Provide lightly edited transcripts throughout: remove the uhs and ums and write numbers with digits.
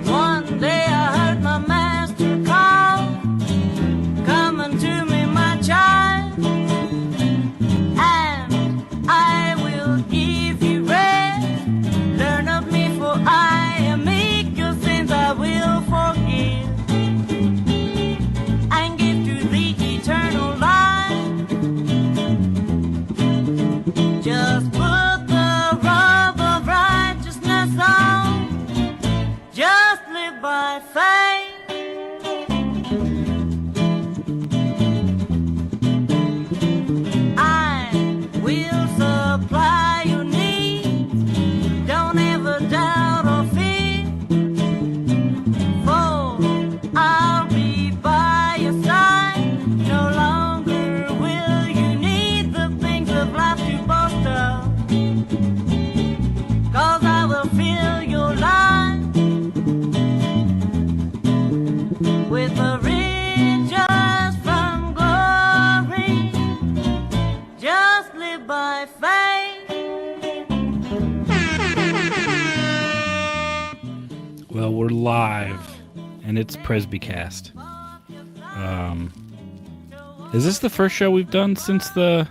One day I heard my master call, "Come unto me, my child, and I will give you rest. Learn of me, for I am meek, your sins I will forgive, and give to thee eternal life. Just put the robe of righteousness on, just live by faith. I will supply your needs. Don't ever doubt or fear, for I'll be by your side. No longer will you need the things of life to boast of, 'cause I will fill your life with the riches from glory. Just live by faith. Well, we're live, and it's Presbycast. Is this the first show we've done since the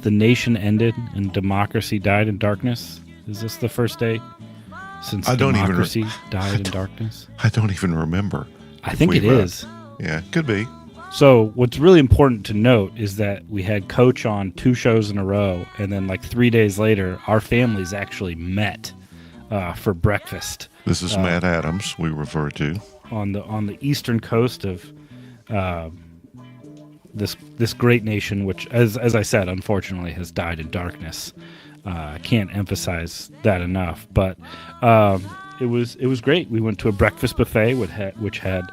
nation ended and democracy died in darkness? Is this the first day since democracy died in darkness? I don't even remember. I think it is. Yeah, could be. So what's really important to note is that we had Coach on 2 shows in a row, and then like 3 days later, our families actually met for breakfast. This is Matt Adams, we refer to. On the eastern coast of this great nation, which, as I said, unfortunately has died in darkness. I can't emphasize that enough. But it was great. We went to a breakfast buffet which had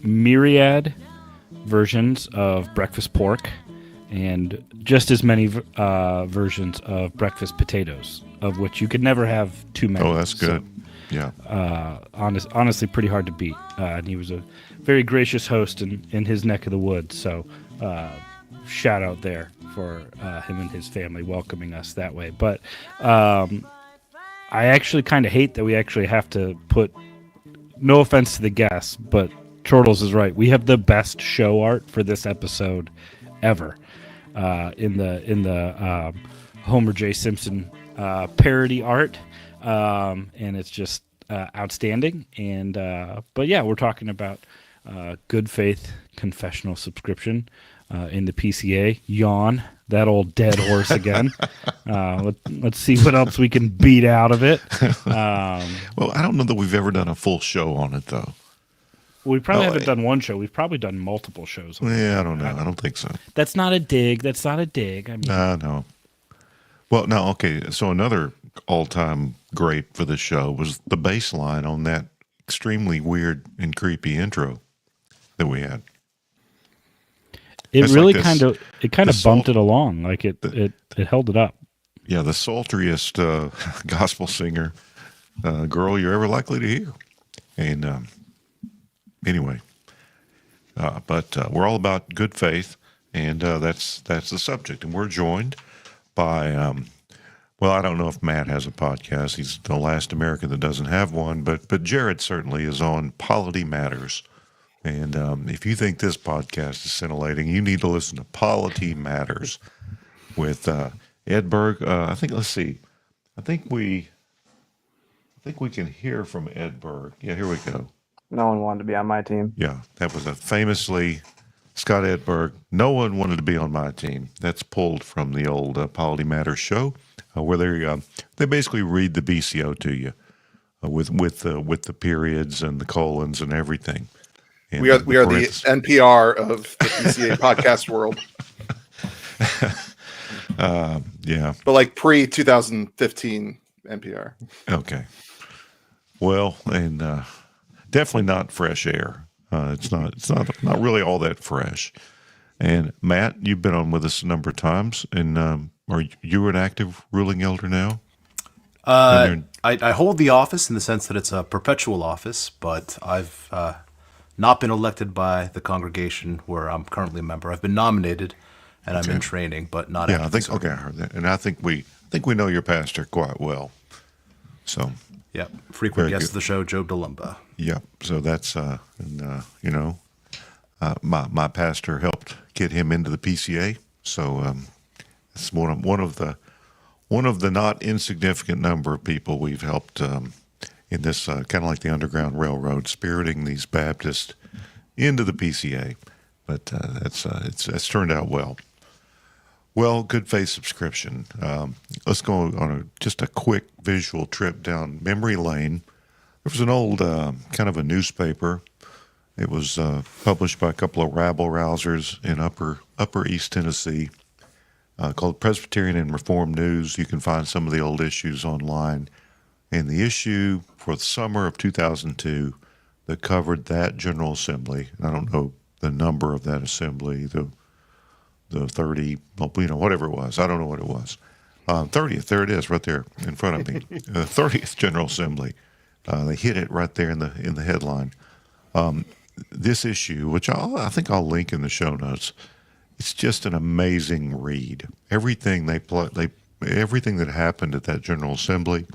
myriad versions of breakfast pork and just as many versions of breakfast potatoes, of which you could never have too many. Oh, that's good. Yeah. Honestly, pretty hard to beat. And he was a very gracious host in his neck of the woods. So shout out there for him and his family welcoming us that way. But I actually kind of hate that we actually have to put, no offense to the guests, but Chortles is right. We have the best show art for this episode ever in the Homer J. Simpson parody art. And it's just outstanding. And but yeah, we're talking about good faith confessional subscription in the PCA. Yawn, that old dead horse again. Let's see what else we can beat out of it. Well, I don't know that we've ever done a full show on it, though. We probably haven't done one show. We've probably done multiple shows. Yeah, I don't know. I don't think so. That's not a dig. I mean, no. Well, no, okay. So another all-time great for the show was the bass line on that extremely weird and creepy intro that we had. It really kind of bumped it along. Like it held it up. Yeah, the sultriest gospel singer girl you're ever likely to hear. And anyway, but we're all about good faith, and that's the subject. And we're joined by, well, I don't know if Matt has a podcast. He's the last American that doesn't have one, but Jared certainly is on Polity Matters. And if you think this podcast is scintillating, you need to listen to Polity Matters with Ed Berg. I think, let's see. I think we can hear from Ed Berg. Yeah, here we go. No one wanted to be on my team. Yeah, that was a famously Scott Edberg. No one wanted to be on my team. That's pulled from the old Polity Matters show, where they basically read the BCO to you with the periods and the colons and everything. And we are the NPR of the PCA podcast world. Yeah, but like pre-2015 NPR. Okay. Well, and definitely not fresh air. It's not really all that fresh. And Matt, you've been on with us a number of times, and are you an active ruling elder now? I hold the office in the sense that it's a perpetual office, but I've not been elected by the congregation where I'm currently a member. I've been nominated, and I'm in training, but not. Yeah, I think I heard that, and I think we know your pastor quite well. So Yeah, frequent Very guest good. of the show, Joe DeLumba. yeah, so that's my pastor helped get him into the PCA. So it's one of the not insignificant number of people we've helped in this kind of like the Underground Railroad, spiriting these Baptists into the PCA. But it's turned out well. Well, good faith subscription. Let's go on just a quick visual trip down memory lane. There was an old kind of a newspaper. It was published by a couple of rabble-rousers in Upper East Tennessee called Presbyterian and Reformed News. You can find some of the old issues online. And the issue for the summer of 2002 that covered that General Assembly, and I don't know the number of that assembly, the 30, whatever it was. I don't know what it was. 30th, there it is, right there in front of me. 30th General Assembly. They hit it right there in the headline. This issue, which I think I'll link in the show notes, it's just an amazing read. Everything everything that happened at that General Assembly,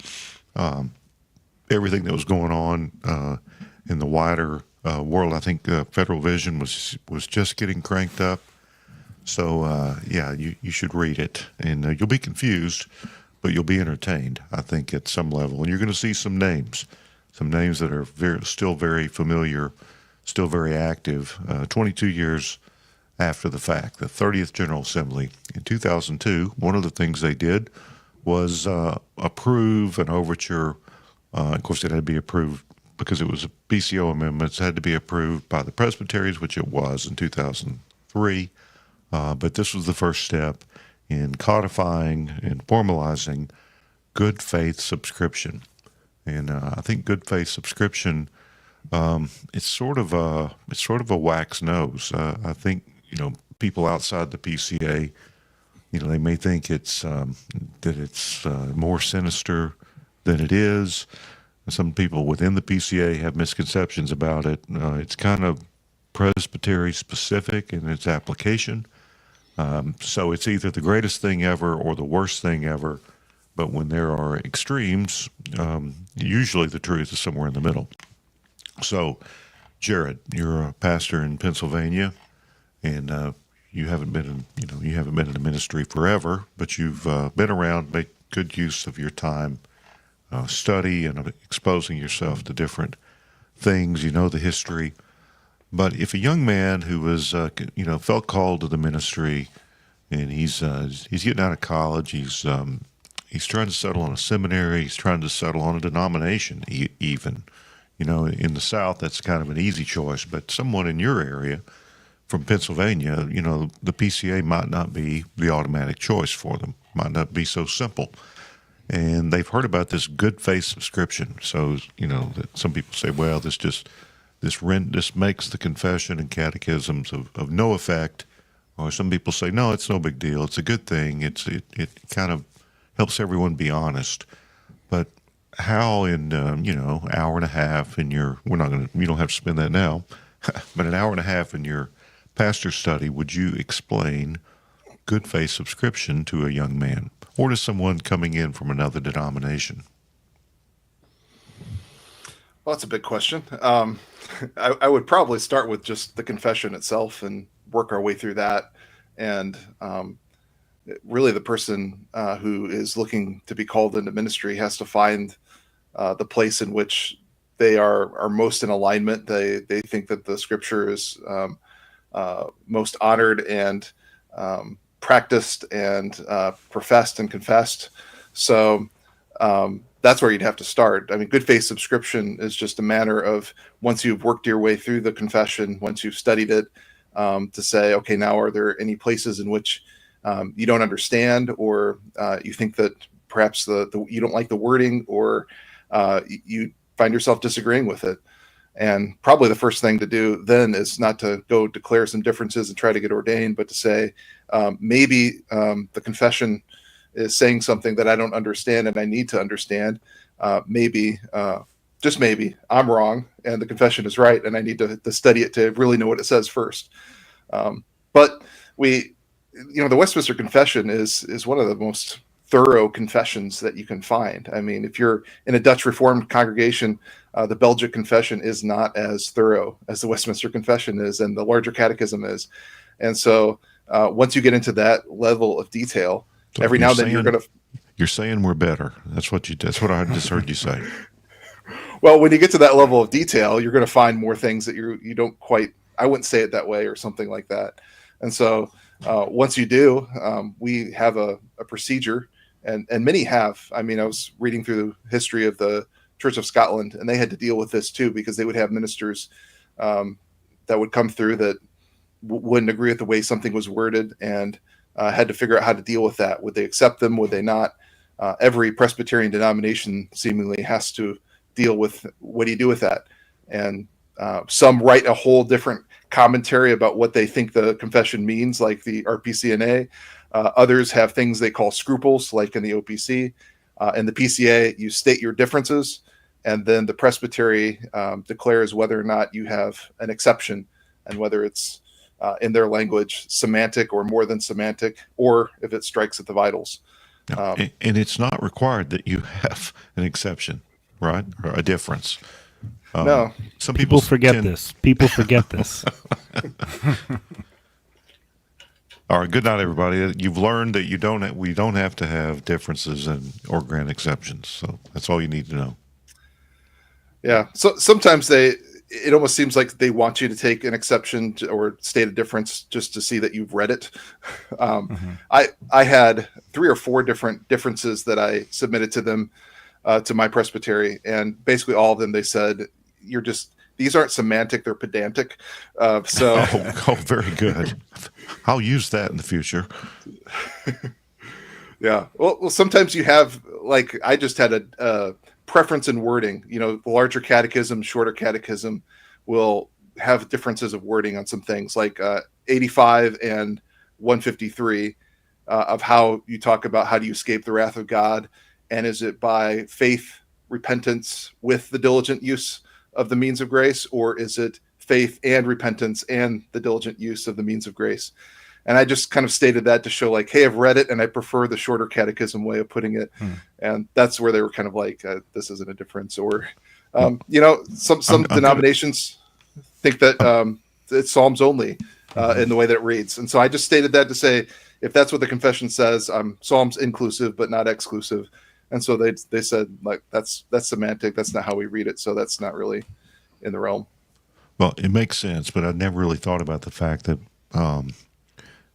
everything that was going on in the wider world. I think Federal Vision was just getting cranked up. So you should read it, and you'll be confused, but you'll be entertained, I think, at some level. And you're going to see some names that are still very familiar, still very active. 22 years after the fact, the 30th General Assembly in 2002. One of the things they did was approve an overture. Of course, it had to be approved because it was a PCO amendments. It had to be approved by the Presbyterians, which it was in 2003. But this was the first step in codifying and formalizing good faith subscription. And I think good faith subscription, it's sort of a wax nose. I think people outside the PCA, they may think that it's more sinister than it is. Some people within the PCA have misconceptions about it. It's kind of presbytery specific in its application. So it's either the greatest thing ever or the worst thing ever. But when there are extremes, usually the truth is somewhere in the middle. So, Jared, you're a pastor in Pennsylvania, and you haven't been in the ministry forever, but you've been around, make good use of your time, study and exposing yourself to different things. You know the history. But if a young man who was, felt called to the ministry, and he's getting out of college, he's trying to settle on a seminary, he's trying to settle on a denomination, even, in the South, that's kind of an easy choice. But someone in your area, from Pennsylvania, the PCA might not be the automatic choice for them, might not be so simple. And they've heard about this good faith subscription. So, that some people say, well, this makes the confession and catechisms of no effect. Or some people say, no, it's no big deal. It's a good thing. It kind of helps everyone be honest. But how in, hour and a half in you don't have to spend that now, but an hour and a half in your pastor study, would you explain good faith subscription to a young man or to someone coming in from another denomination? Well, that's a big question. I would probably start with just the confession itself and work our way through that. And really the person who is looking to be called into ministry has to find the place in which they are most in alignment. They think that the scripture is most honored and practiced and professed and confessed. So that's where you'd have to start. I mean, good faith subscription is just a matter of, once you've worked your way through the confession, once you've studied it, to say, okay, now are there any places in which you don't understand, or you think that perhaps you don't like the wording, or you find yourself disagreeing with it? And probably the first thing to do then is not to go declare some differences and try to get ordained, but to say, maybe the confession is saying something that I don't understand and I need to understand, maybe, just maybe, I'm wrong and the confession is right, and I need to study it to really know what it says first. But the Westminster Confession is one of the most thorough confessions that you can find. I mean, if you're in a Dutch Reformed congregation, the Belgic Confession is not as thorough as the Westminster Confession is, and the larger Catechism is. And so, once you get into that level of detail, So every now and then you're saying we're better. That's what I just heard you say. Well, when you get to that level of detail, you're going to find more things that you don't quite. I wouldn't say it that way, or something like that. And so, once you do, we have a procedure, and many have. I mean, I was reading through the history of the Church of Scotland, and they had to deal with this too, because they would have ministers that would come through that wouldn't agree with the way something was worded, and had to figure out how to deal with that. Would they accept them? Would they not? Every Presbyterian denomination seemingly has to deal with, what do you do with that? And some write a whole different commentary about what they think the confession means, like the RPCNA. Others have things they call scruples, like in the OPC. In the PCA, you state your differences, and then the presbytery declares whether or not you have an exception, and whether it's in their language semantic or more than semantic, or if it strikes at the vitals. No, and it's not required that you have an exception, right, or a difference. No, some People forget this. People forget this. All right. Good night, everybody. You've learned that we don't have to have differences or grant exceptions. So that's all you need to know. Yeah. So sometimes it almost seems like they want you to take an exception or state a difference just to see that you've read it. I had 3 or 4 different differences that I submitted to them, to my presbytery, and basically all of them, they said, these aren't semantic, they're pedantic. Very good. I'll use that in the future. Yeah. Well, sometimes you have, like, I just had a preference in wording. The larger catechism, shorter catechism will have differences of wording on some things, like 85 and 153, of how you talk about how do you escape the wrath of God, and is it by faith, repentance with the diligent use of the means of grace, or is it faith and repentance and the diligent use of the means of grace? And I just kind of stated that to show, like, hey, I've read it and I prefer the shorter catechism way of putting it. And that's where they were kind of like, this isn't a difference. Or, some denominations think that it's Psalms only in the way that it reads. And so I just stated that to say, if that's what the confession says, Psalms inclusive, but not exclusive. And so they said, like, that's semantic. That's not how we read it. So that's not really in the realm. Well, it makes sense, but I never really thought about the fact that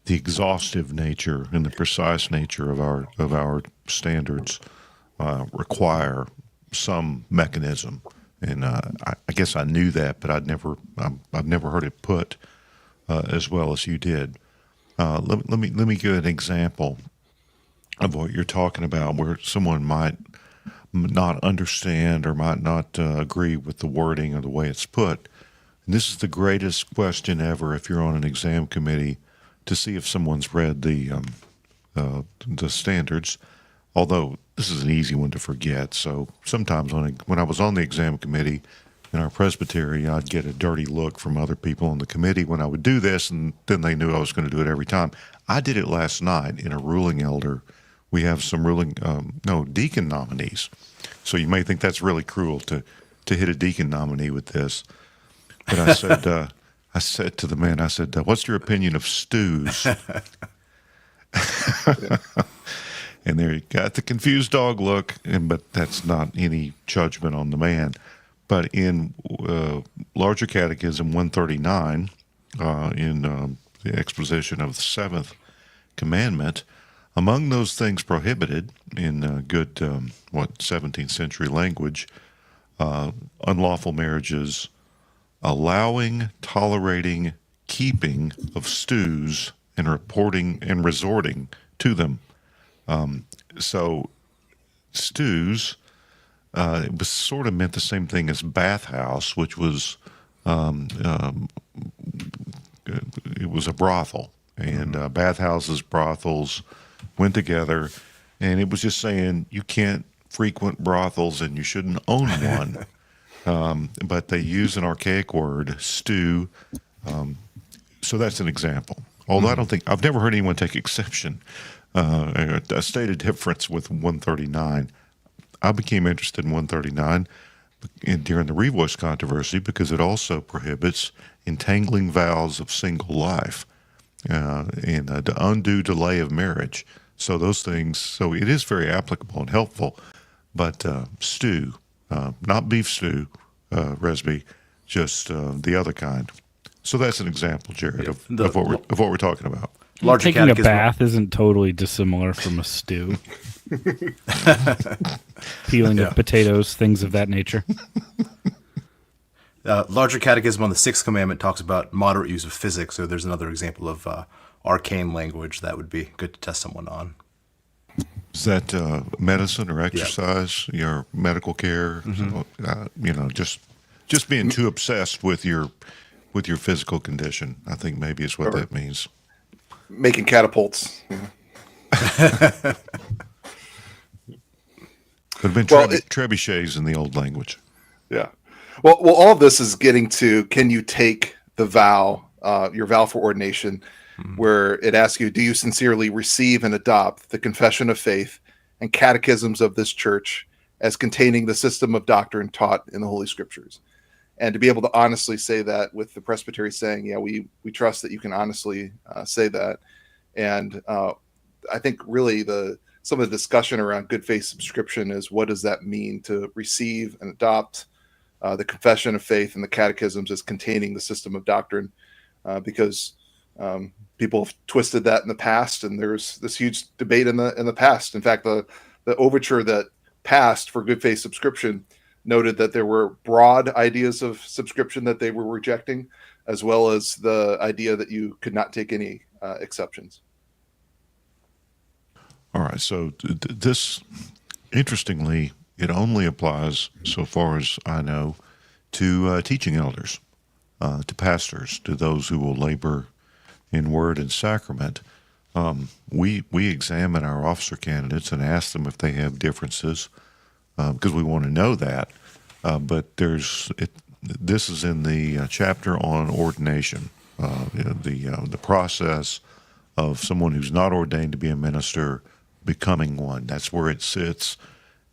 the exhaustive nature and the precise nature of our standards require some mechanism. And I guess I knew that, but I've never heard it put as well as you did. Let me give an example of what you're talking about, where someone might not understand or might not agree with the wording or the way it's put. And this is the greatest question ever if you're on an exam committee, to see if someone's read the standards. Although this is an easy one to forget, so sometimes when I was on the exam committee in our presbytery, I'd get a dirty look from other people on the committee when I would do this, and then they knew I was going to do it every time. I did it last night in a ruling elder. We have some deacon nominees. So you may think that's really cruel to hit a deacon nominee with this. But I said to the man, what's your opinion of stews? And there you got the confused dog look, but that's not any judgment on the man. But in larger catechism 139, in the exposition of the 7th commandment, among those things prohibited in good 17th century language, unlawful marriages, allowing, tolerating, keeping of stews, and reporting and resorting to them. So stews, it was sort of meant the same thing as bathhouse, which was it was a brothel, and bathhouses, brothels went together, and it was just saying you can't frequent brothels and you shouldn't own one. But they use an archaic word, stew. So that's an example. Although I've never heard anyone take exception, a stated difference with 139. I became interested in 139 during the Revoice controversy because it also prohibits entangling vows of single life and the undue delay of marriage. So those things, so it is very applicable and helpful. But stew, not beef stew, Resby, just the other kind. So that's an example, Jared, of what we're talking about. Larger Taking a catechism- bath isn't totally dissimilar from a stew. Peeling of potatoes, things of that nature. Larger Catechism on the Sixth Commandment talks about moderate use of physics, so there's another example of arcane language that would be good to test someone on. Is that medicine or exercise, your medical care? Just being too obsessed with your physical condition, I think maybe is what that means. Making catapults. Could have been trebuchets in the old language. Yeah. Well, all of this is getting to, can you take the vow, your vow for ordination, where it asks you, do you sincerely receive and adopt the confession of faith and catechisms of this church as containing the system of doctrine taught in the Holy Scriptures? And to be able to honestly say that, with the presbytery saying, yeah, we trust that you can honestly say that. And I think really some of the discussion around good faith subscription is, what does that mean to receive and adopt the confession of faith and the catechisms as containing the system of doctrine? Because people have twisted that in the past, and there's this huge debate in the past. In fact, the overture that passed for good faith subscription noted that there were broad ideas of subscription that they were rejecting, as well as the idea that you could not take any exceptions. All right. So this, interestingly, it only applies, so far as I know, to teaching elders, to pastors, to those who will labor in word and sacrament. We examine our officer candidates and ask them if they have differences, because we want to know that. But this is in the chapter on ordination, the process of someone who's not ordained to be a minister becoming one. That's where it sits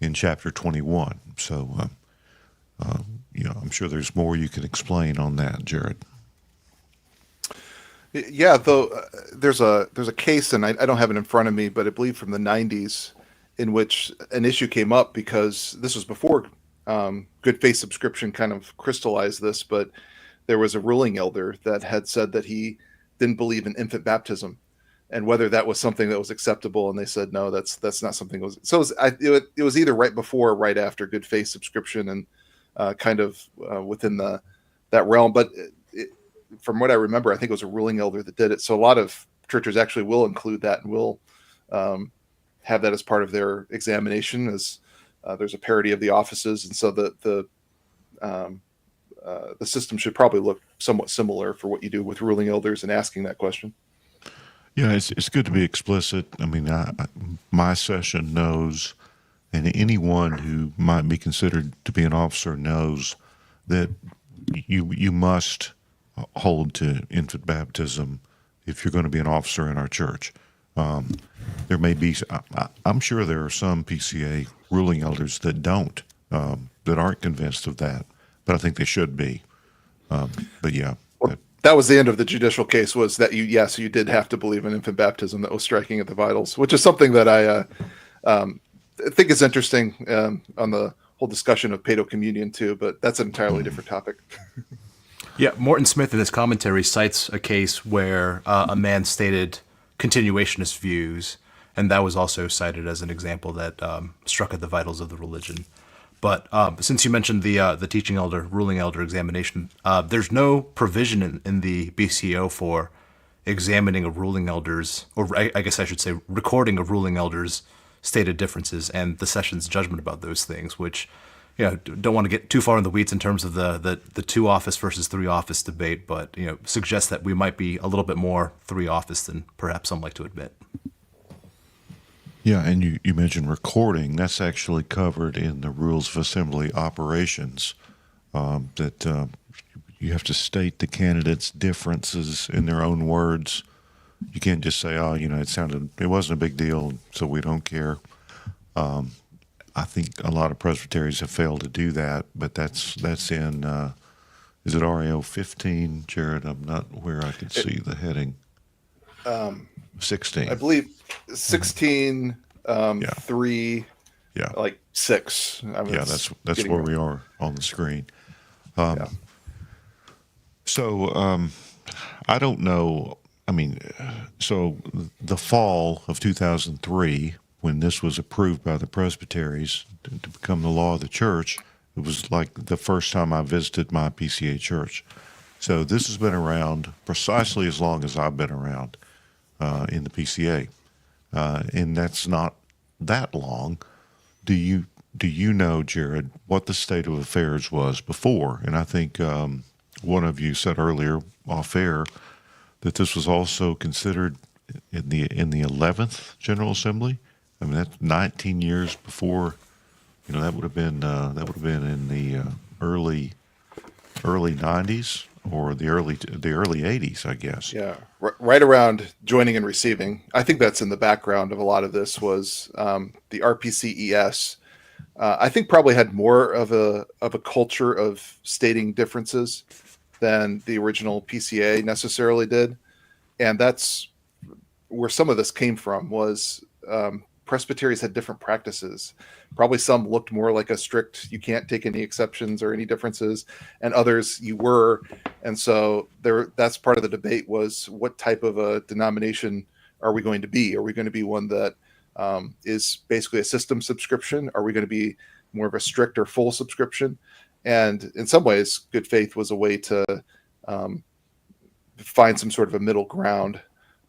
in chapter 21. So, I'm sure there's more you can explain on that, Jared. Yeah, though there's a case, and I don't have it in front of me, but I believe from the 90s, in which an issue came up, because this was before good faith subscription kind of crystallized this, but there was a ruling elder that had said that he didn't believe in infant baptism, and whether that was something that was acceptable, and they said no, that's not something. It was either right before or right after good faith subscription, and kind of within that realm. But from what I remember, I think it was a ruling elder that did it. So a lot of churches actually will include that and will have that as part of their examination, as there's a parity of the offices, and so the system should probably look somewhat similar for what you do with ruling elders and asking that question. Yeah, it's good to be explicit. I mean, my session knows, and anyone who might be considered to be an officer knows, that you must hold to infant baptism if you're going to be an officer in our church. There may be, I'm sure there are some PCA ruling elders that don't, that aren't convinced of that, but I think they should be. But yeah. Well, that was the end of the judicial case, was that you did have to believe in infant baptism. That was striking at the vitals, which is something that I think is interesting on the whole discussion of paedo communion too, but that's an entirely different topic. Yeah, Morton Smith in his commentary cites a case where a man stated continuationist views, and that was also cited as an example that struck at the vitals of the religion. But since you mentioned the teaching elder, ruling elder examination, there's no provision in the BCO for examining a ruling elder's, or I guess I should say recording a ruling elder's stated differences and the session's judgment about those things, which, don't want to get too far in the weeds in terms of the 2-office versus 3-office debate, but, suggests that we might be a little bit more 3-office than perhaps some like to admit. Yeah, and you mentioned recording. That's actually covered in the rules of assembly operations. That you have to state the candidates' differences in their own words. You can't just say, "Oh, it wasn't a big deal, so we don't care." I think a lot of presbyteries have failed to do that, but that's in is it RAO 15, Jared? I'm not where I could see the heading. 16. I believe 16, Yeah. 3, Yeah, like 6. I mean, yeah, it's that's getting where wrong. we are on the screen. Yeah. So I don't know. I mean, so the fall of 2003, when this was approved by the presbyteries to become the law of the church, it was like the first time I visited my PCA church. So this has been around precisely as long as I've been around in the PCA, and that's not that long. Do you know, Jared, what the state of affairs was before? And I think one of you said earlier off air that this was also considered in the 11th General Assembly. I mean, that's 19 years before. That would have been in the early 90s or the early 80s, I guess. Yeah, right around joining and receiving. I think that's in the background of a lot of this was the RPCES. I think probably had more of a culture of stating differences than the original PCA necessarily did, and that's where some of this came from. Was presbyteries had different practices. Probably some looked more like a strict, you can't take any exceptions or any differences, and others you were. And so that's part of the debate was what type of a denomination are we going to be? Are we going to be one that is basically a system subscription? Are we going to be more of a strict or full subscription? And in some ways, good faith was a way to find some sort of a middle ground.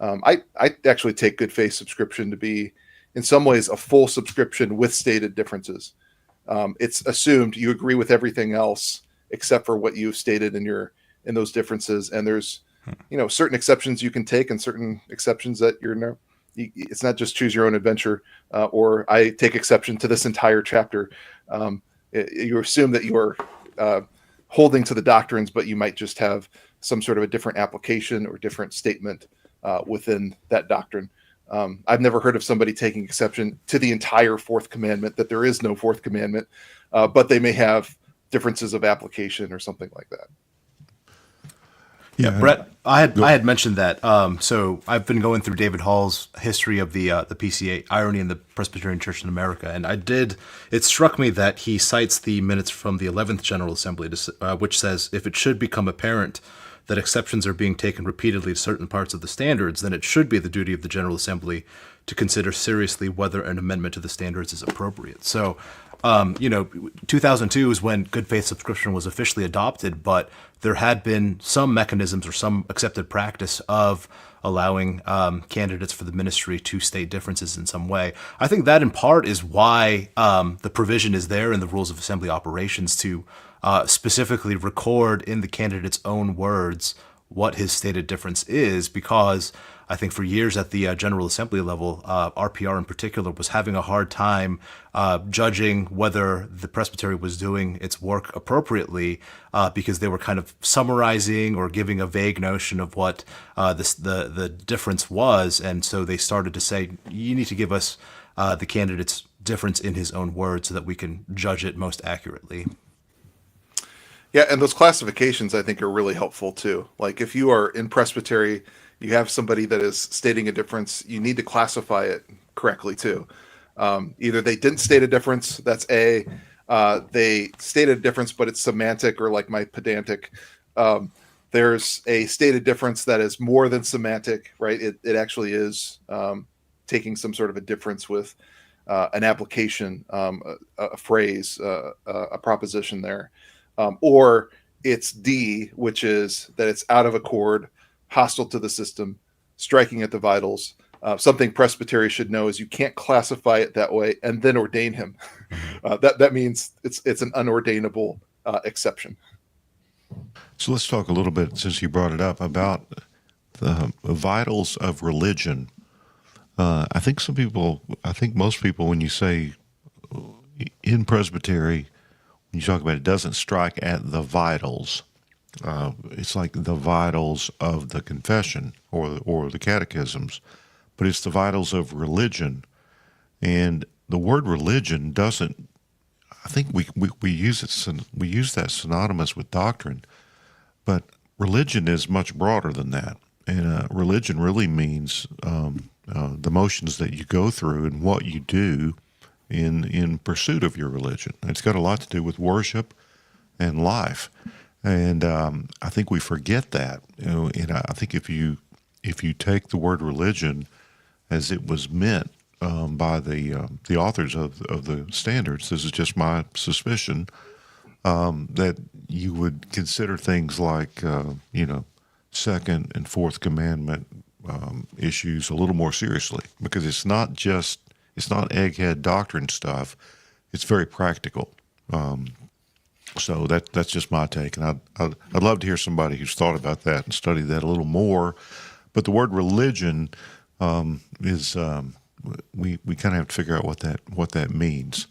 I actually take good faith subscription to be, in some ways, a full subscription with stated differences. It's assumed you agree with everything else except for what you've stated in those differences, and there's certain exceptions you can take and certain exceptions that it's not just choose your own adventure, or I take exception to this entire chapter. You assume that you're holding to the doctrines, but you might just have some sort of a different application or different statement within that doctrine. I've never heard of somebody taking exception to the entire fourth commandment, that there is no fourth commandment, but they may have differences of application or something like that. Yeah, Brett, I had mentioned that. So I've been going through David Hall's history of the PCA, Irony in the Presbyterian Church in America, and it struck me that he cites the minutes from the 11th General Assembly, which says, if it should become apparent that exceptions are being taken repeatedly to certain parts of the standards, then it should be the duty of the General Assembly to consider seriously whether an amendment to the standards is appropriate. So, 2002 is when good faith subscription was officially adopted, but there had been some mechanisms or some accepted practice of allowing candidates for the ministry to state differences in some way. I think that in part is why the provision is there in the Rules of Assembly Operations to specifically record in the candidate's own words what his stated difference is, because I think for years at the General Assembly level, RPR in particular was having a hard time judging whether the presbytery was doing its work appropriately, because they were kind of summarizing or giving a vague notion of what the difference was. And so they started to say, you need to give us the candidate's difference in his own words so that we can judge it most accurately. Yeah, and those classifications I think are really helpful too. Like if you are in presbytery, you have somebody that is stating a difference, you need to classify it correctly too. Either they didn't state a difference, that's A. They stated a difference, but it's semantic or like my pedantic. There's a stated difference that is more than semantic, right? It actually is taking some sort of a difference with an application, a phrase, a proposition there. Or it's D, which is that it's out of accord, hostile to the system, striking at the vitals. Something presbytery should know is you can't classify it that way and then ordain him. That means it's an unordainable exception. So let's talk a little bit, since you brought it up, about the vitals of religion. I think most people, when you say in presbytery, when you talk about it, doesn't strike at the vitals. It's like the vitals of the confession or the catechisms, but it's the vitals of religion. And the word religion doesn't. I think we use it. We use that synonymous with doctrine, but religion is much broader than that. And religion really means the motions that you go through and what you do in pursuit of your religion. It's got a lot to do with worship and life. And I think we forget that. And I think if you take the word religion as it was meant by the authors of the standards, this is just my suspicion, that you would consider things like second and fourth commandment issues a little more seriously, because it's not egghead doctrine stuff. It's very practical. So that's just my take, and I'd love to hear somebody who's thought about that and studied that a little more. But the word religion is we kind of have to figure out what that means.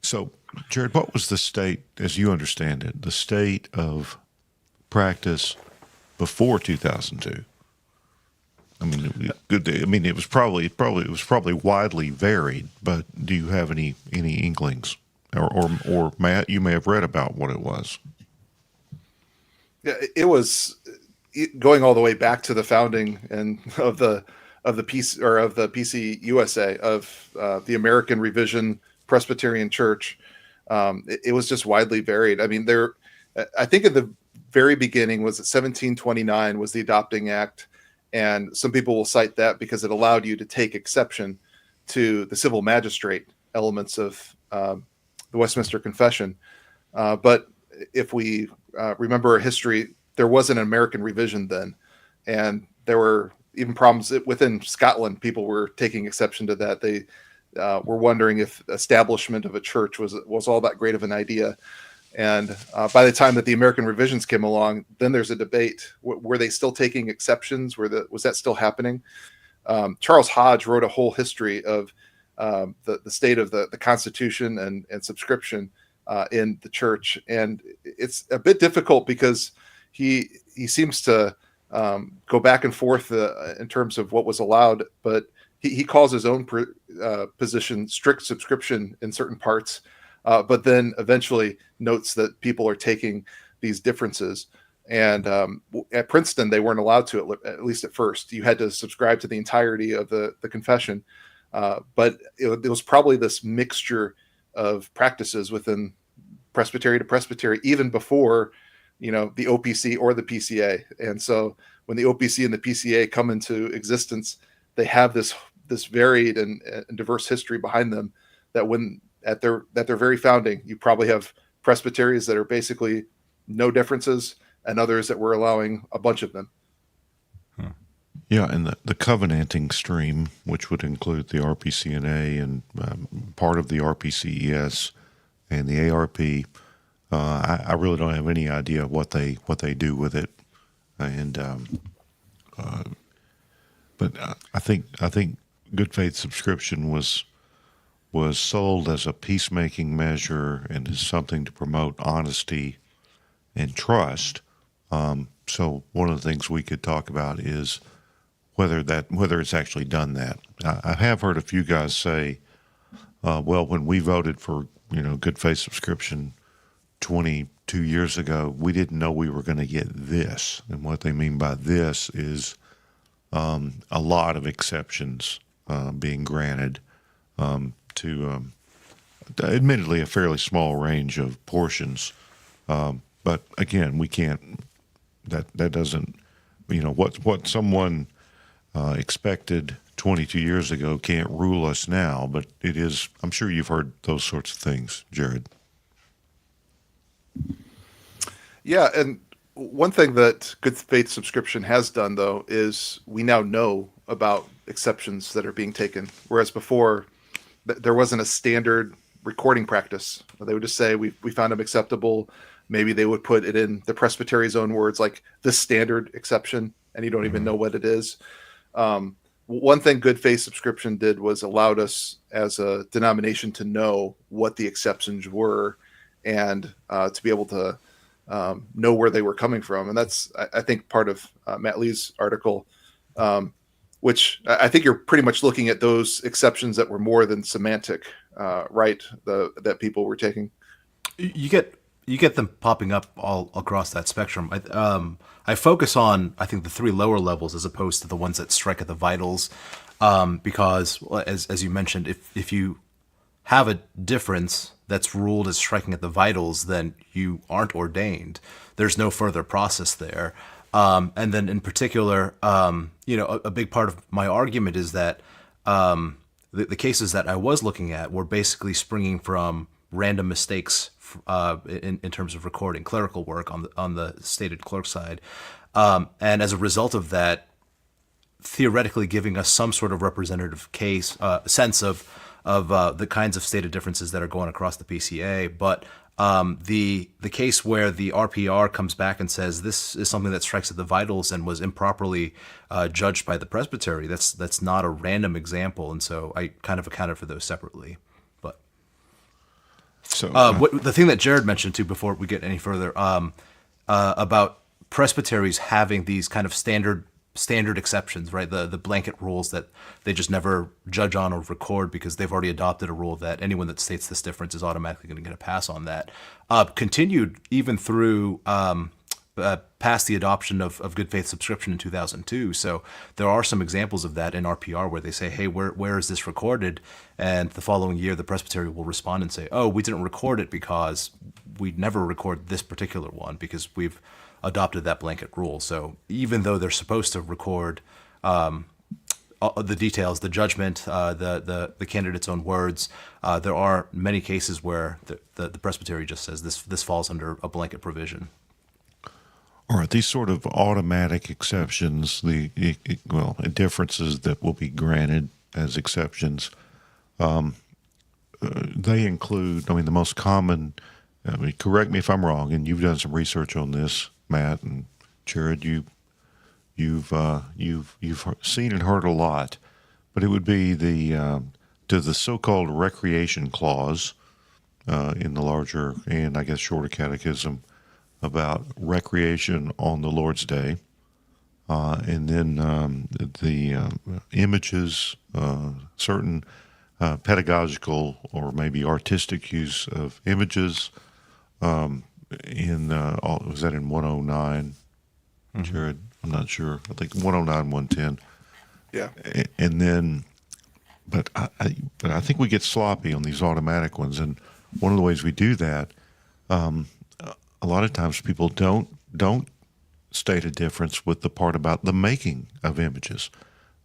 So, Jared, what was the state, as you understand it, the state of practice before 2002? I mean, it was probably widely varied. But do you have any inklings, or Matt, you may have read about what it was? Yeah, it was going all the way back to the founding and of the PC or of the PCUSA of the American Revision Presbyterian Church. It was just widely varied. I mean, I think at the very beginning was 1729 was the Adopting Act, and some people will cite that because it allowed you to take exception to the civil magistrate elements of the Westminster Confession. But if we remember our history, there was an American Revision then, and there were even problems within Scotland. People were taking exception to that. They were wondering if establishment of a church was all that great of an idea. And by the time that the American Revisions came along, then there's a debate. Were they still taking exceptions? Was that still happening? Charles Hodge wrote a whole history of the state of the Constitution and subscription in the church. And it's a bit difficult because he seems to go back and forth in terms of what was allowed, but he calls his own position strict subscription in certain parts, but then eventually notes that people are taking these differences. And at Princeton, they weren't allowed to, at least at first. You had to subscribe to the entirety of the confession. But it was probably this mixture of practices within presbytery to presbytery, even before, the OPC or the PCA. And so when the OPC and the PCA come into existence, they have this varied and diverse history behind them that when at their very founding, you probably have presbyteries that are basically no differences and others that were allowing a bunch of them. Yeah, and the covenanting stream, which would include the RPCNA and part of the RPCES and the ARP, I really don't have any idea what they do with it, and but I think good faith subscription was sold as a peacemaking measure and as something to promote honesty and trust. So one of the things we could talk about is whether it's actually done that. I have heard a few guys say, well, when we voted for good faith subscription 22 years ago, we didn't know we were going to get this. And what they mean by this is a lot of exceptions being granted to admittedly a fairly small range of portions. But again, we can't. That doesn't. What someone expected 22 years ago can't rule us now, but it is. I'm sure you've heard those sorts of things, Jared. Yeah, and one thing that good faith subscription has done, though, is we now know about exceptions that are being taken, whereas before there wasn't a standard recording practice. They would just say, we found them acceptable. Maybe they would put it in the presbytery's own words, like this standard exception, and you don't even know what it is. one thing Good Faith Subscription did was allowed us as a denomination to know what the exceptions were and to be able to know where they were coming from. And that's, I think, part of Matt Lee's article, which I think you're pretty much looking at those exceptions that were more than semantic, right? That people were taking. You get them popping up all across that spectrum. I focus on, I think, the three lower levels as opposed to the ones that strike at the vitals, because as you mentioned, if you have a difference that's ruled as striking at the vitals, then you aren't ordained. There's no further process there. And then in particular, a big part of my argument is that the cases that I was looking at were basically springing from random mistakes in terms of recording clerical work on the stated clerk side, and as a result of that, theoretically giving us some sort of representative case sense of the kinds of stated differences that are going across the PCA. But the case where the RPR comes back and says this is something that strikes at the vitals and was improperly judged by the presbytery, that's not a random example, and so I kind of accounted for those separately. So the thing that Jared mentioned too before we get any further about presbyteries having these kind of standard exceptions, right? The blanket rules that they just never judge on or record because they've already adopted a rule that anyone that states this difference is automatically going to get a pass on that. Continued even through past the adoption of Good Faith Subscription in 2002. So there are some examples of that in RPR where they say, hey, where is this recorded? And the following year, the presbytery will respond and say, oh, we didn't record it because we never record this particular one because we've adopted that blanket rule. So even though they're supposed to record the details, the judgment, the candidate's own words, there are many cases where the presbytery just says this falls under a blanket provision. All right, these sort of automatic exceptions, differences that will be granted as exceptions, they include, the most common, correct me if I'm wrong, and you've done some research on this, Matt and Jared, you've seen and heard a lot, but it would be the so-called recreation clause in the larger and I guess shorter catechism about recreation on the Lord's Day, and then the images, certain pedagogical or maybe artistic use of images. Was that in 109, Jared? I'm not sure. I think 109, 110. Yeah. And then, but I think we get sloppy on these automatic ones, and one of the ways we do that. A lot of times people don't state a difference with the part about the making of images.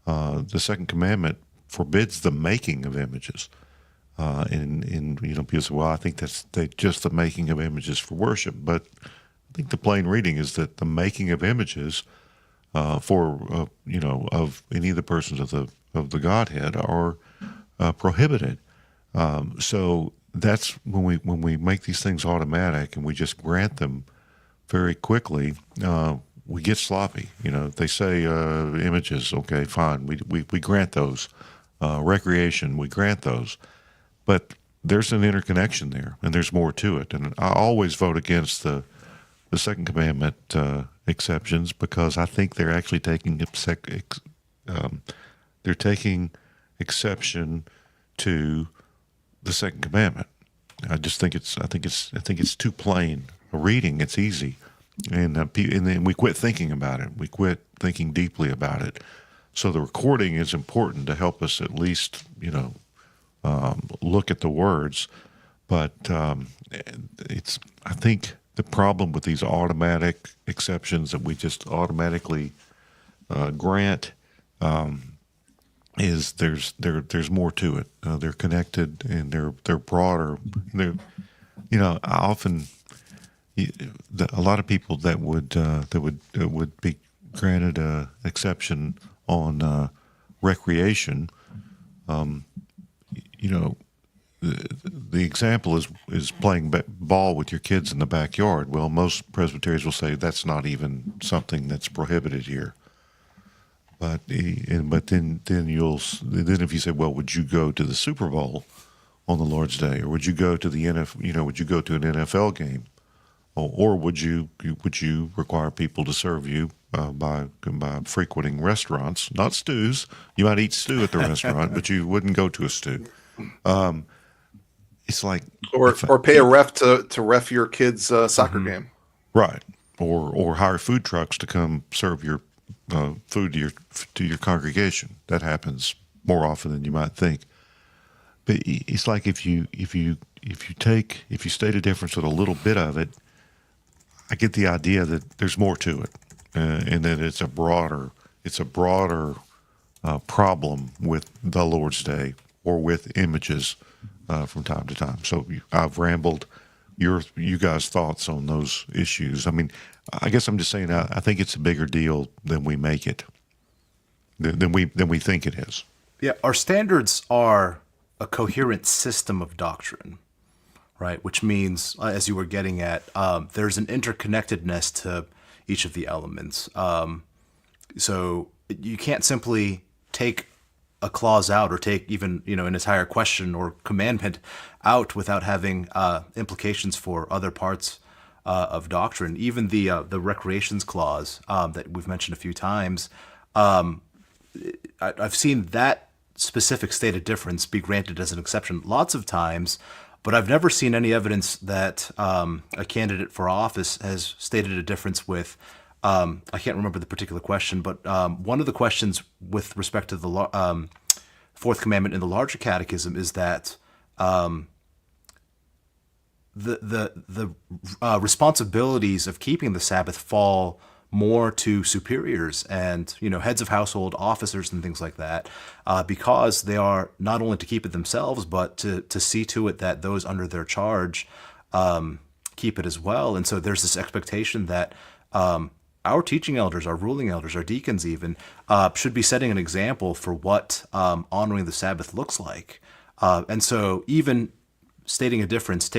The second commandment forbids the making of images. And people say, well, I think that's just the making of images for worship. But I think the plain reading is that the making of images of any of the persons of the Godhead are prohibited. So that's when we make these things automatic and we just grant them very quickly, we get sloppy. They say images, okay, fine, we grant those. Recreation, we grant those. But there's an interconnection there, and there's more to it. And I always vote against the second commandment exceptions because I think they're actually taking exception to the second commandment. I think it's too plain a reading. It's easy, and then we quit thinking about it. We quit thinking deeply about it. So the recording is important to help us at least, look at the words. But I think the problem with these automatic exceptions that we just automatically grant. Is there's more to it. They're connected and they're broader. I often a lot of people that would be granted a exception on recreation. The example is playing ball with your kids in the backyard. Well, most presbyteries will say that's not even something that's prohibited here. Then if you say, well, would you go to the Super Bowl on the Lord's Day, or would you go to the would you go to an NFL game, or would you require people to serve you by frequenting restaurants, not stews? You might eat stew at the restaurant, but you wouldn't go to a stew. It's like or pay a ref to ref your kid's soccer game. right, or hire food trucks to come serve your food to your congregation. That happens more often than you might think. But it's like if you state a difference with a little bit of it, I get the idea that there's more to it, and that it's a broader problem with the Lord's Day or with images from time to time. So I've rambled. You guys' thoughts on those issues? I mean, I guess I'm just saying I think it's a bigger deal than we make it, than we think it is. Yeah, our standards are a coherent system of doctrine, right? Which means, as you were getting at, there's an interconnectedness to each of the elements. So you can't simply take a clause out or take even an entire question or commandment out without having implications for other parts of doctrine. Even the recreations clause that we've mentioned a few times, I've seen that specific stated difference be granted as an exception lots of times, but I've never seen any evidence that a candidate for office has stated a difference with, I can't remember the particular question, but one of the questions with respect to the fourth commandment in the larger catechism is that the responsibilities of keeping the Sabbath fall more to superiors and heads of household, officers, and things like that, because they are not only to keep it themselves, but to see to it that those under their charge keep it as well. And so there's this expectation that our teaching elders, our ruling elders, our deacons even, should be setting an example for what honoring the Sabbath looks like. And so even stating a difference,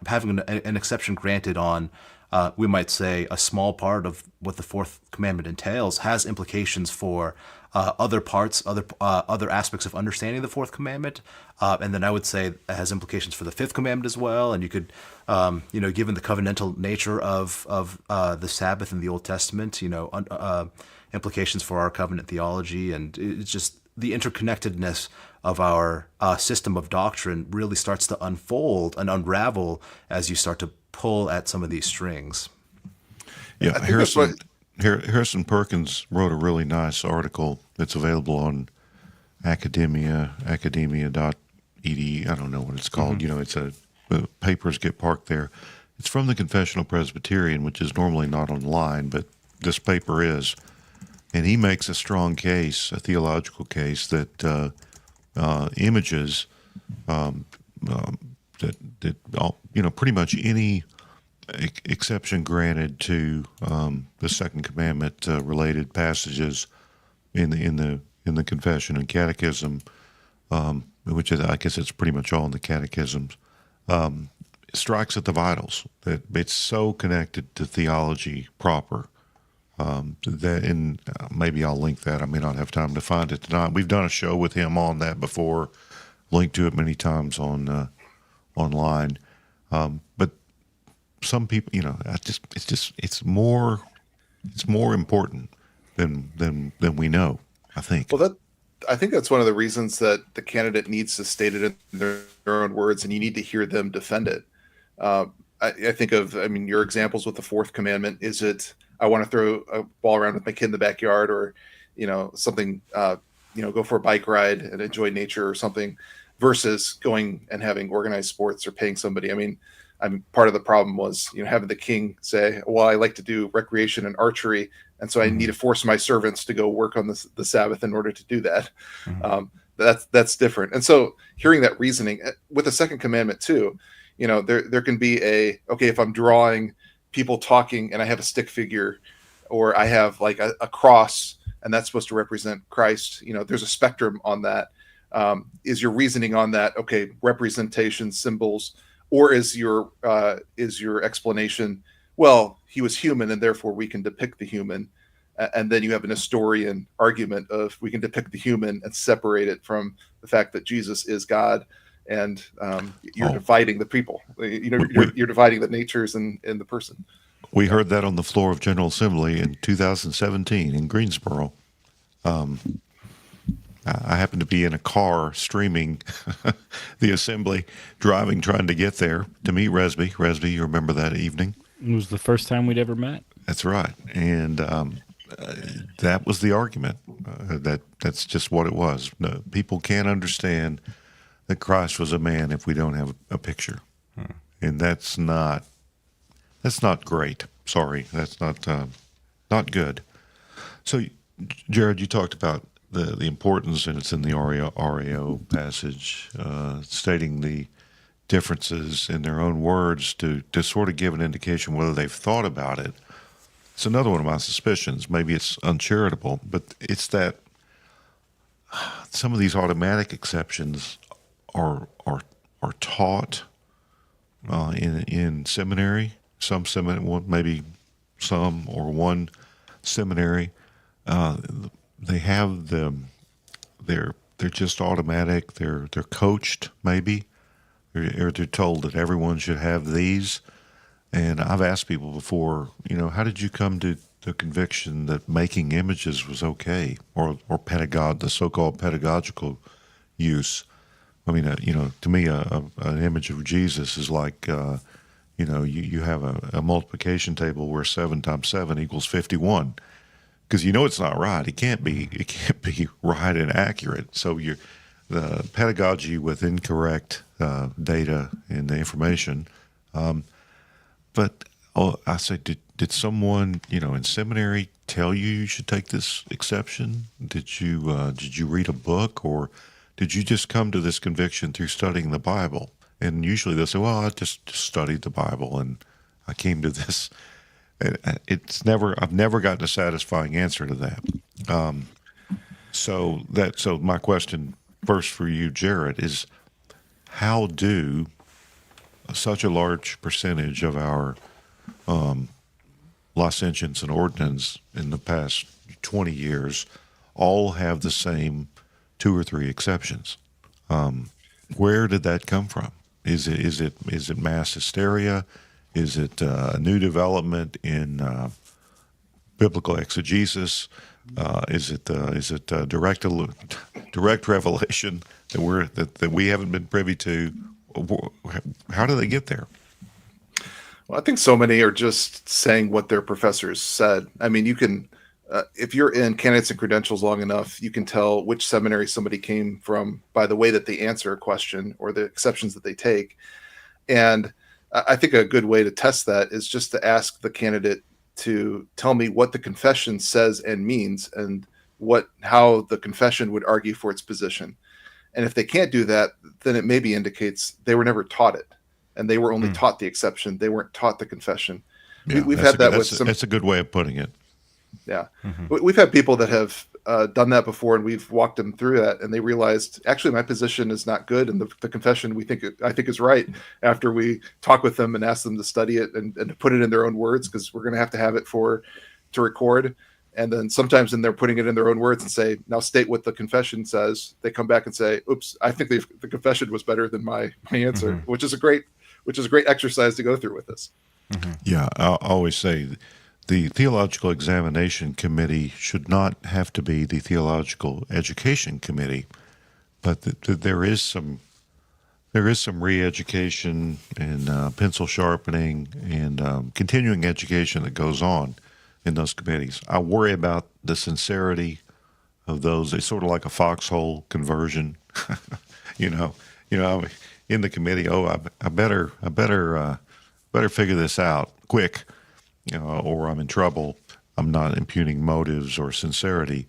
having an exception granted on, we might say, a small part of what the fourth commandment entails, has implications for other parts, other aspects of understanding the fourth commandment, and then I would say it has implications for the fifth commandment as well. And you could, given the covenantal nature of the Sabbath in the Old Testament, implications for our covenant theology, and it's just the interconnectedness of our system of doctrine really starts to unfold and unravel as you start to pull at some of these strings. Yeah, Harrison Perkins wrote a really nice article that's available on academia.edu. I don't know what it's called. Mm-hmm. The papers get parked there. It's from the Confessional Presbyterian, which is normally not online, but this paper is. And he makes a strong case, a theological case, that images pretty much any exception granted to the Second Commandment related passages in the Confession and Catechism, which is, I guess it's pretty much all in the catechisms, strikes at the vitals. That it's so connected to theology proper. And maybe I'll link that. I may not have time to find it tonight. We've done a show with him on that before, linked to it many times on online. But some people, it's more important than we know, I think. Well, I think that's one of the reasons that the candidate needs to state it in their own words, and you need to hear them defend it. I think of, your examples with the fourth commandment. Is it, I want to throw a ball around with my kid in the backyard, or, something, go for a bike ride and enjoy nature or something, versus going and having organized sports or paying somebody. Part of the problem was, having the king say, well, I like to do recreation and archery, and so I need to force my servants to go work on the Sabbath in order to do that. Mm-hmm. That's different. And so hearing that reasoning with the second commandment too, there can be if I'm drawing people talking and I have a stick figure, or I have like a cross, and that's supposed to represent Christ, there's a spectrum on that. Is your reasoning on that, representation, symbols, or is your explanation, well, he was human and therefore we can depict the human? And then you have an historian argument of we can depict the human and separate it from the fact that Jesus is God, and you're dividing the people. You're dividing the natures in the person. We heard that on the floor of General Assembly in 2017 in Greensboro. I happened to be in a car streaming the assembly, driving, trying to get there to meet Resby. Resby, you remember that evening? It was the first time we'd ever met. That's right. And that was the argument. That's just what it was. No, people can't understand that Christ was a man if we don't have a picture. And that's not great. Sorry, that's not good. So, Jared, you talked about the importance, and it's in the RAO passage, stating the differences in their own words to sort of give an indication whether they've thought about it. It's another one of my suspicions. Maybe it's uncharitable, but it's that some of these automatic exceptions are taught in seminary. Some seminary, maybe some or one seminary. They have them. They're just automatic. They're coached maybe, or they're told that everyone should have these. And I've asked people before, how did you come to the conviction that making images was okay, or the so-called pedagogical use? I mean, to me, an image of Jesus is like, you have a multiplication table where 7 times 7 equals 51, because it's not right. It can't be right and accurate. So the pedagogy with incorrect data and the information. But I say, did someone in seminary tell you should take this exception? Did you read a book, or did you just come to this conviction through studying the Bible? And usually they'll say, well, I just studied the Bible and I came to this. I've never gotten a satisfying answer to that. So my question first for you, Jared, is how do such a large percentage of our licentiates and ordinands in the past 20 years all have the same 2 or 3 exceptions? Where did that come from? Is it mass hysteria? Is it a new development in biblical exegesis? Is it direct revelation that we haven't been privy to? How do they get there? Well, I think so many are just saying what their professors said. I mean, you can, if you're in candidates and credentials long enough, you can tell which seminary somebody came from by the way that they answer a question or the exceptions that they take. And I think a good way to test that is just to ask the candidate to tell me what the confession says and means, and how the confession would argue for its position. And if they can't do that, then it maybe indicates they were never taught it, and they were only taught the exception. They weren't taught the confession. Yeah, We've had that with that's a good way of putting it. Yeah. We've had people that have done that before, and we've walked them through that, and they realized, actually, my position is not good, and the confession I think is right, after we talk with them and ask them to study it and to put it in their own words, because we're going to have it to record. And then sometimes when they're putting it in their own words and say, now state what the confession says, they come back and say, oops, I think the confession was better than my answer, which is a great exercise to go through with this. Yeah, I always say the Theological Examination Committee should not have to be the Theological Education Committee, but there is some re-education and pencil sharpening and continuing education that goes on in those committees. I worry about the sincerity of those. They sort of like a foxhole conversion, in the committee. Oh, I better figure this out quick, or I'm in trouble. I'm not impugning motives or sincerity,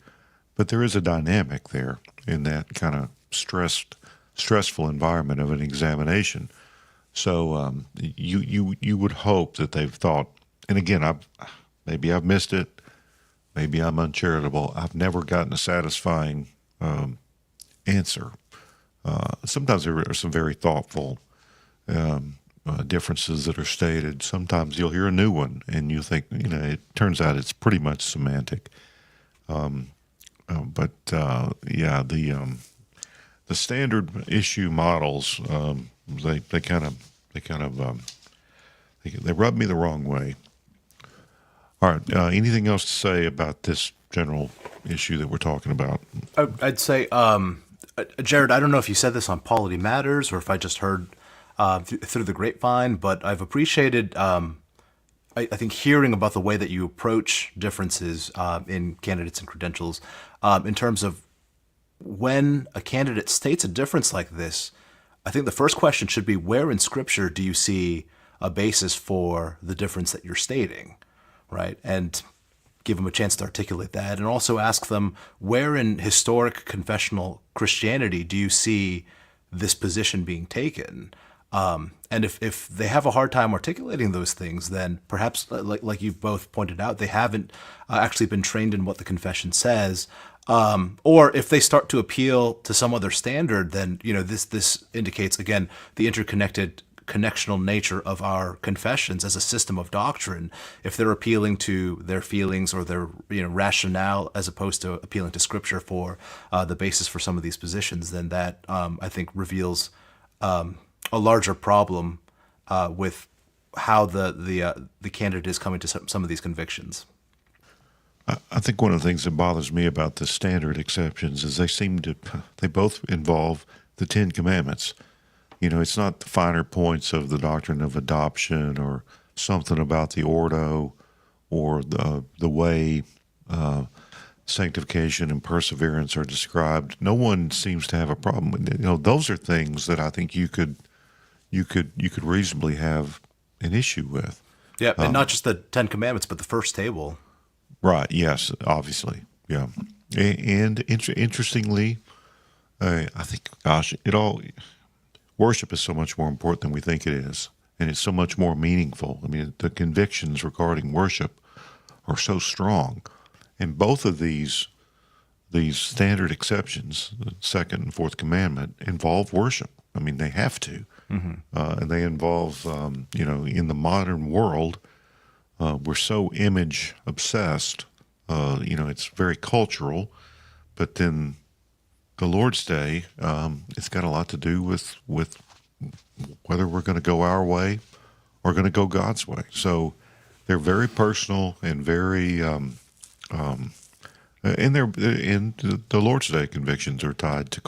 but there is a dynamic there in that kind of stressful environment of an examination. So you would hope that they've thought. And again, maybe I've missed it. Maybe I'm uncharitable. I've never gotten a satisfying answer. Sometimes there are some very thoughtful differences that are stated. Sometimes you'll hear a new one, and you think, it turns out it's pretty much semantic. Yeah, the standard issue models, they kind of they rub me the wrong way. All right. Anything else to say about this general issue that we're talking about? I'd say, Jared, I don't know if you said this on Polity Matters or if I just heard through the grapevine, but I've appreciated, I think, hearing about the way that you approach differences in candidates and credentials in terms of when a candidate states a difference like this. I think the first question should be, where in Scripture do you see a basis for the difference that you're stating, right? And give them a chance to articulate that, and also ask them, where in historic confessional Christianity do you see this position being taken? And if they have a hard time articulating those things, then perhaps, like you've both pointed out, they haven't actually been trained in what the confession says. Or if they start to appeal to some other standard, then this indicates, again, the interconnected connectional nature of our confessions as a system of doctrine. If they're appealing to their feelings or their rationale as opposed to appealing to Scripture for the basis for some of these positions, then that I think reveals a larger problem with how the candidate is coming to some of these convictions. I think one of the things that bothers me about the standard exceptions is they both involve the Ten Commandments. It's not the finer points of the doctrine of adoption or something about the ordo or the way sanctification and perseverance are described. No one seems to have a problem with it. Those are things that I think you could reasonably have an issue with. Yeah, and not just the Ten Commandments, but the first table. Right. Yes. Obviously. Yeah. And interestingly, I think, gosh, worship is so much more important than we think it is, and it's so much more meaningful. I mean, the convictions regarding worship are so strong, and both of these standard exceptions, the second and fourth commandment, involve worship. I mean, they have to, and they involve, in the modern world, we're so image obsessed. It's very cultural, but then the Lord's Day, it's got a lot to do with whether we're going to go our way or going to go God's way. So they're very personal and very, and the Lord's Day convictions are tied to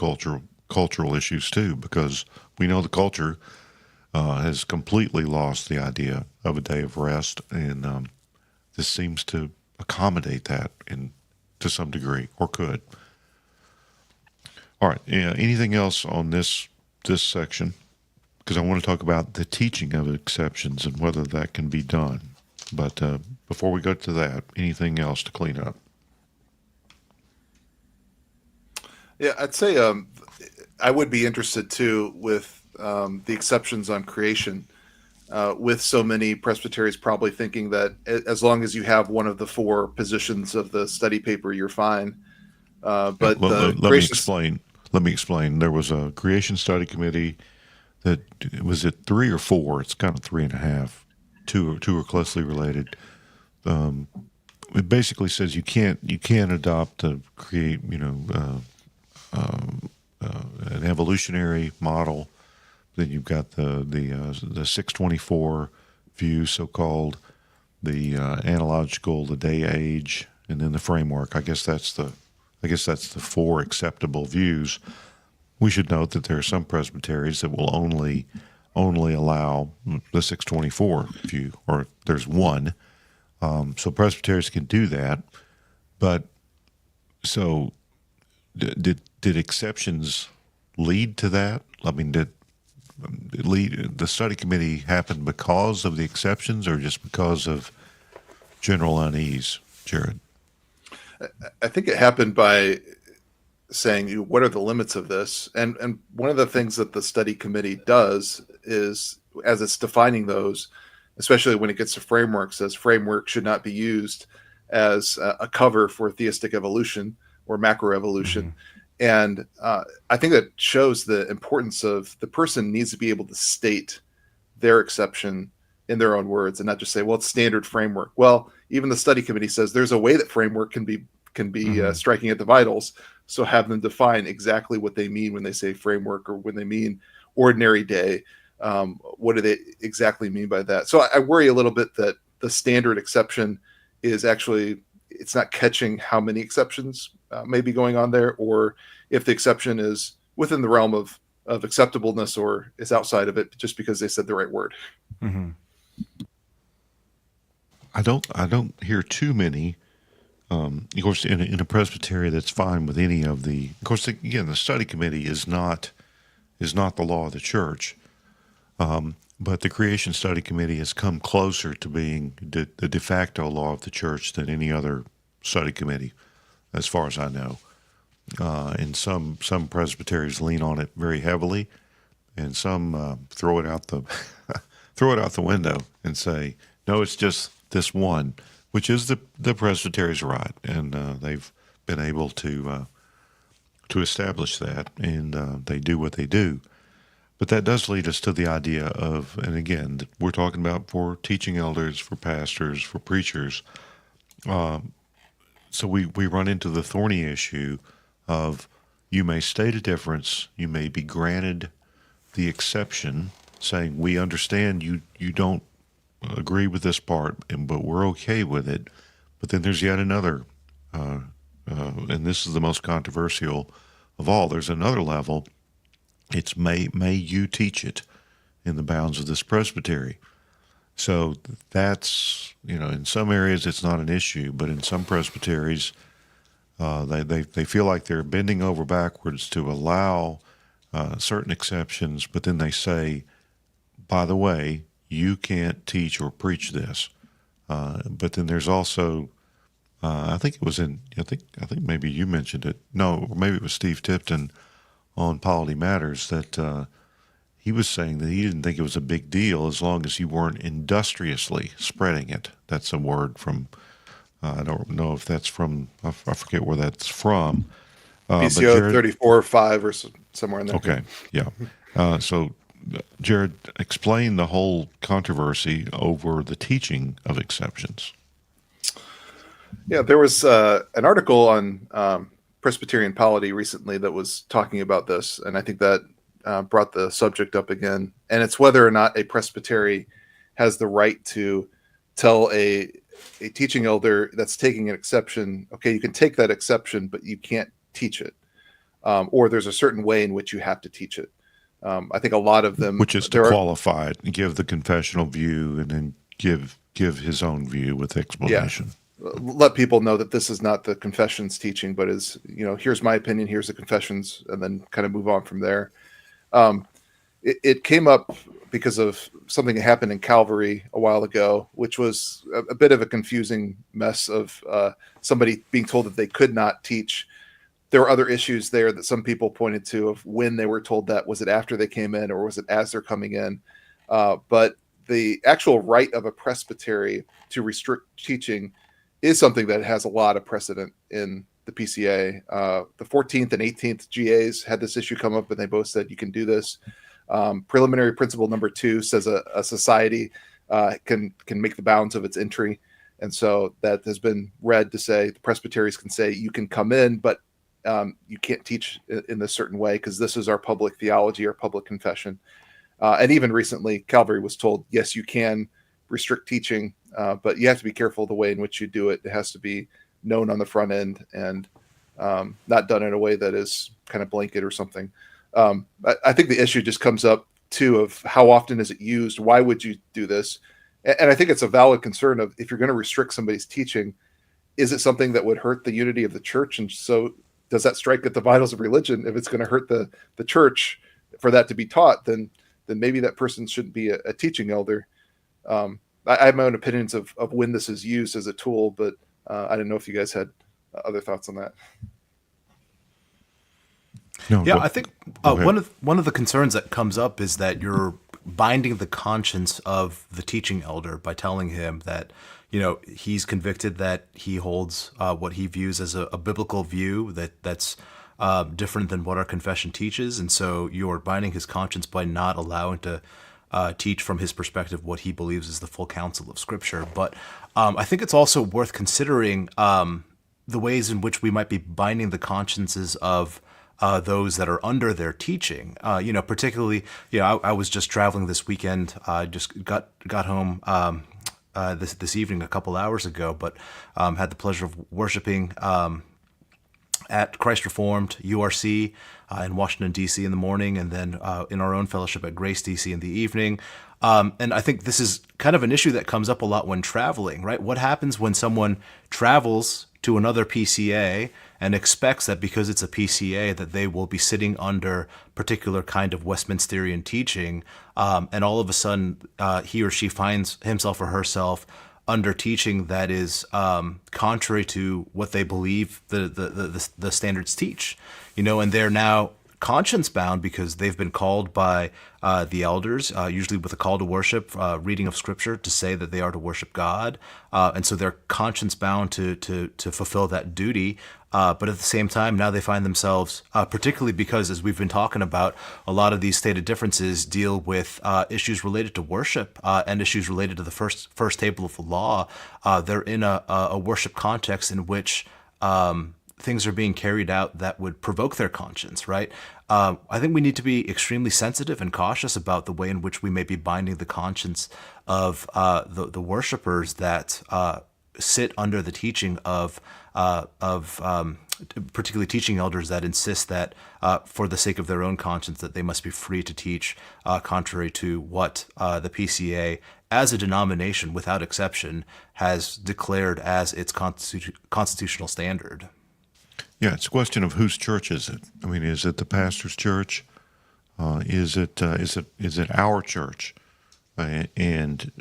cultural issues too, because we know the culture has completely lost the idea of a day of rest, and this seems to accommodate that to some degree, or could. All right. Yeah. Anything else on this section? Because I want to talk about the teaching of exceptions and whether that can be done. But before we go to that, anything else to clean up? Yeah, I'd say I would be interested too with the exceptions on creation. With so many presbyteries probably thinking that as long as you have one of the four positions of the study paper, you're fine. But let me explain. There was a creation study committee that was at 3 or 4. It's kind of 3.5. Two are closely related. It basically says you can't adopt create an evolutionary model. Then you've got the 624 view, so-called, the analogical, the day age, and then the framework. I guess that's the 4 acceptable views. We should note that there are some presbyteries that will only allow the 624 view, or there's one. So presbyteries can do that, but so did exceptions lead to that? I mean, did the study committee happen because of the exceptions, or just because of general unease, Jared? I think it happened by saying, what are the limits of this? And one of the things that the study committee does is, as it's defining those, especially when it gets to framework, says framework should not be used as a cover for theistic evolution or macroevolution. Mm-hmm. And I think that shows the importance of the person needs to be able to state their exception in their own words and not just say, well, it's standard framework. Well, even the study committee says there's a way that framework can be striking at the vitals. So have them define exactly what they mean when they say framework or when they mean ordinary day. What do they exactly mean by that? So I worry a little bit that the standard exception is actually, it's not catching how many exceptions may be going on there, or if the exception is within the realm of acceptableness or is outside of it just because they said the right word. Mm-hmm. I don't hear too many. Of course, in a presbytery, that's fine with any of the. Of course, again, the study committee is not the law of the church, but the Creation Study Committee has come closer to being the de facto law of the church than any other study committee, as far as I know. And some presbyteries lean on it very heavily, and some throw it out the window and say, no, it's just this one, which is the presbytery's right, and they've been able to establish that, and they do what they do. But that does lead us to the idea of, and again, we're talking about for teaching elders, for pastors, for preachers. So we run into the thorny issue of you may state a difference, you may be granted the exception, saying we understand you don't agree with this part, but we're okay with it. But then there's yet another, and this is the most controversial of all. There's another level. It's may you teach it in the bounds of this presbytery. So that's, in some areas it's not an issue, but in some presbyteries, they feel like they're bending over backwards to allow certain exceptions, but then they say, by the way, you can't teach or preach this. But then there's also, I think maybe you mentioned it. No, or maybe it was Steve Tipton on Polity Matters that he was saying that he didn't think it was a big deal as long as you weren't industriously spreading it. That's a word from, I don't know if that's from, I forget where that's from. PCA 34 or 5 or somewhere in there. Okay, yeah. So, Jared, explain the whole controversy over the teaching of exceptions. Yeah, there was an article on Presbyterian polity recently that was talking about this, and I think that brought the subject up again. And it's whether or not a presbytery has the right to tell a teaching elder that's taking an exception, okay, you can take that exception, but you can't teach it. Or there's a certain way in which you have to teach it. I think a lot of them, which is to qualify it and give the confessional view, and then give his own view with explanation. Yeah. Let people know that this is not the confessions teaching, but is, here's my opinion, here's the confessions, and then kind of move on from there. It came up because of something that happened in Calvary a while ago, which was a bit of a confusing mess of somebody being told that they could not teach. There were other issues there that some people pointed to of when they were told that. Was it after they came in, or was it as they're coming in? But the actual right of a presbytery to restrict teaching is something that has a lot of precedent in the PCA. The 14th and 18th GAs had this issue come up, and they both said you can do this. Preliminary principle number 2 says a society can make the bounds of its entry. And so that has been read to say the presbyteries can say you can come in, but you can't teach in this certain way because this is our public theology, our public confession. And even recently, Calvary was told, yes, you can restrict teaching, but you have to be careful the way in which you do it. It has to be known on the front end and not done in a way that is kind of blanket or something. I think the issue just comes up too of how often is it used? Why would you do this? And I think it's a valid concern of if you're going to restrict somebody's teaching, is it something that would hurt the unity of the church? And so does that strike at the vitals of religion? If it's going to hurt the church for that to be taught, then maybe that person shouldn't be a teaching elder. I have my own opinions of when this is used as a tool, but I didn't know if you guys had other thoughts on that. No, yeah, I think one of the concerns that comes up is that you're binding the conscience of the teaching elder by telling him that, he's convicted that he holds what he views as a biblical view that's different than what our confession teaches. And so you're binding his conscience by not allowing to teach from his perspective what he believes is the full counsel of Scripture. But I think it's also worth considering the ways in which we might be binding the consciences of those that are under their teaching. Particularly, I was just traveling this weekend. I just got home this evening a couple hours ago, but had the pleasure of worshiping at Christ Reformed URC in Washington, D.C. in the morning, and then in our own fellowship at Grace D.C. in the evening. And I think this is kind of an issue that comes up a lot when traveling, right? What happens when someone travels to another PCA and expects that because it's a PCA that they will be sitting under particular kind of Westminsterian teaching, and all of a sudden he or she finds himself or herself under teaching that is contrary to what they believe the standards teach, and they're now conscience bound because they've been called by the elders, usually with a call to worship, reading of Scripture, to say that they are to worship God, and so they're conscience bound to fulfill that duty. But at the same time, now they find themselves, particularly because, as we've been talking about, a lot of these stated differences deal with issues related to worship and issues related to the first table of the law. They're in a worship context in which things are being carried out that would provoke their conscience, right? I think we need to be extremely sensitive and cautious about the way in which we may be binding the conscience of the worshipers that sit under the teaching of particularly teaching elders that insist that for the sake of their own conscience that they must be free to teach contrary to what the PCA as a denomination without exception has declared as its constitutional standard. Yeah, it's a question of whose church is it? I mean, is it the pastor's church? Is it our church? And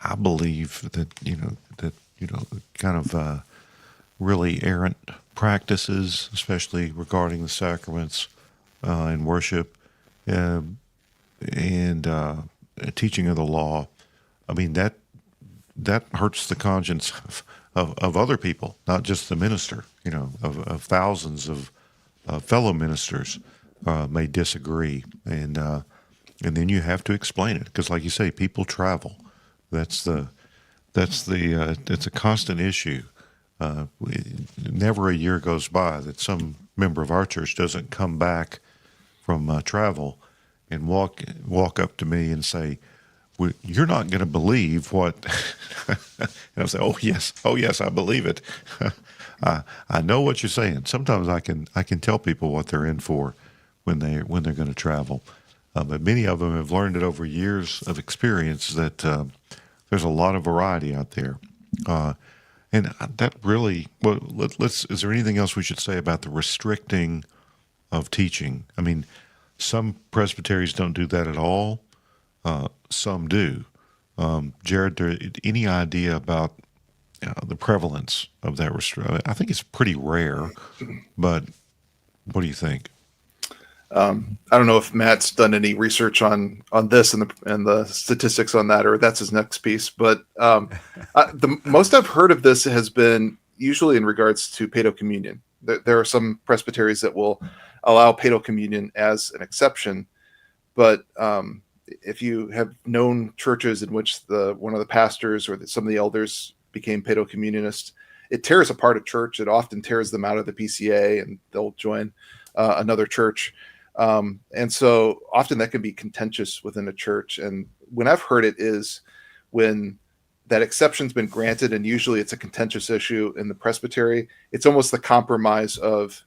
I believe that kind of really errant practices, especially regarding the sacraments and worship and teaching of the law. I mean, that hurts the conscience of other people, not just the minister. Of thousands of fellow ministers may disagree, and then you have to explain it because, like you say, people travel. It's a constant issue. Never a year goes by that some member of our church doesn't come back from travel and walk up to me and say, well, "You're not going to believe what," and I'll say, "Oh yes, I believe it." I know what you're saying. Sometimes I can tell people what they're in for when they're going to travel, but many of them have learned it over years of experience that there's a lot of variety out there, and that really. Well, is there anything else we should say about the restricting of teaching? I mean, some presbyteries don't do that at all. Some do. Jared, any idea about the prevalence of that restriction? I think it's pretty rare, but what do you think? I don't know if Matt's done any research on this and the statistics on that, or that's his next piece. But the most I've heard of this has been usually in regards to paedo communion. There are some presbyteries that will allow paedo communion as an exception, but if you have known churches in which one of the pastors or some of the elders became paedo communionists, it tears apart a church. It often tears them out of the PCA, and they'll join another church. And so often that can be contentious within a church. And when I've heard it is when that exception's been granted, and usually it's a contentious issue in the presbytery, it's almost the compromise of,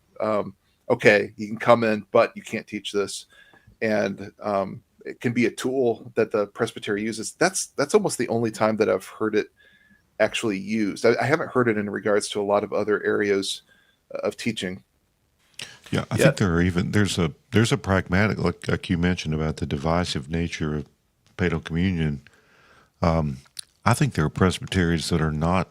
okay, you can come in, but you can't teach this. And it can be a tool that the presbytery uses. That's almost the only time that I've heard it actually used. I haven't heard it in regards to a lot of other areas of teaching. Yeah, I think there's a pragmatic, like you mentioned about the divisive nature of paedo communion. I think there are presbyteries that are not,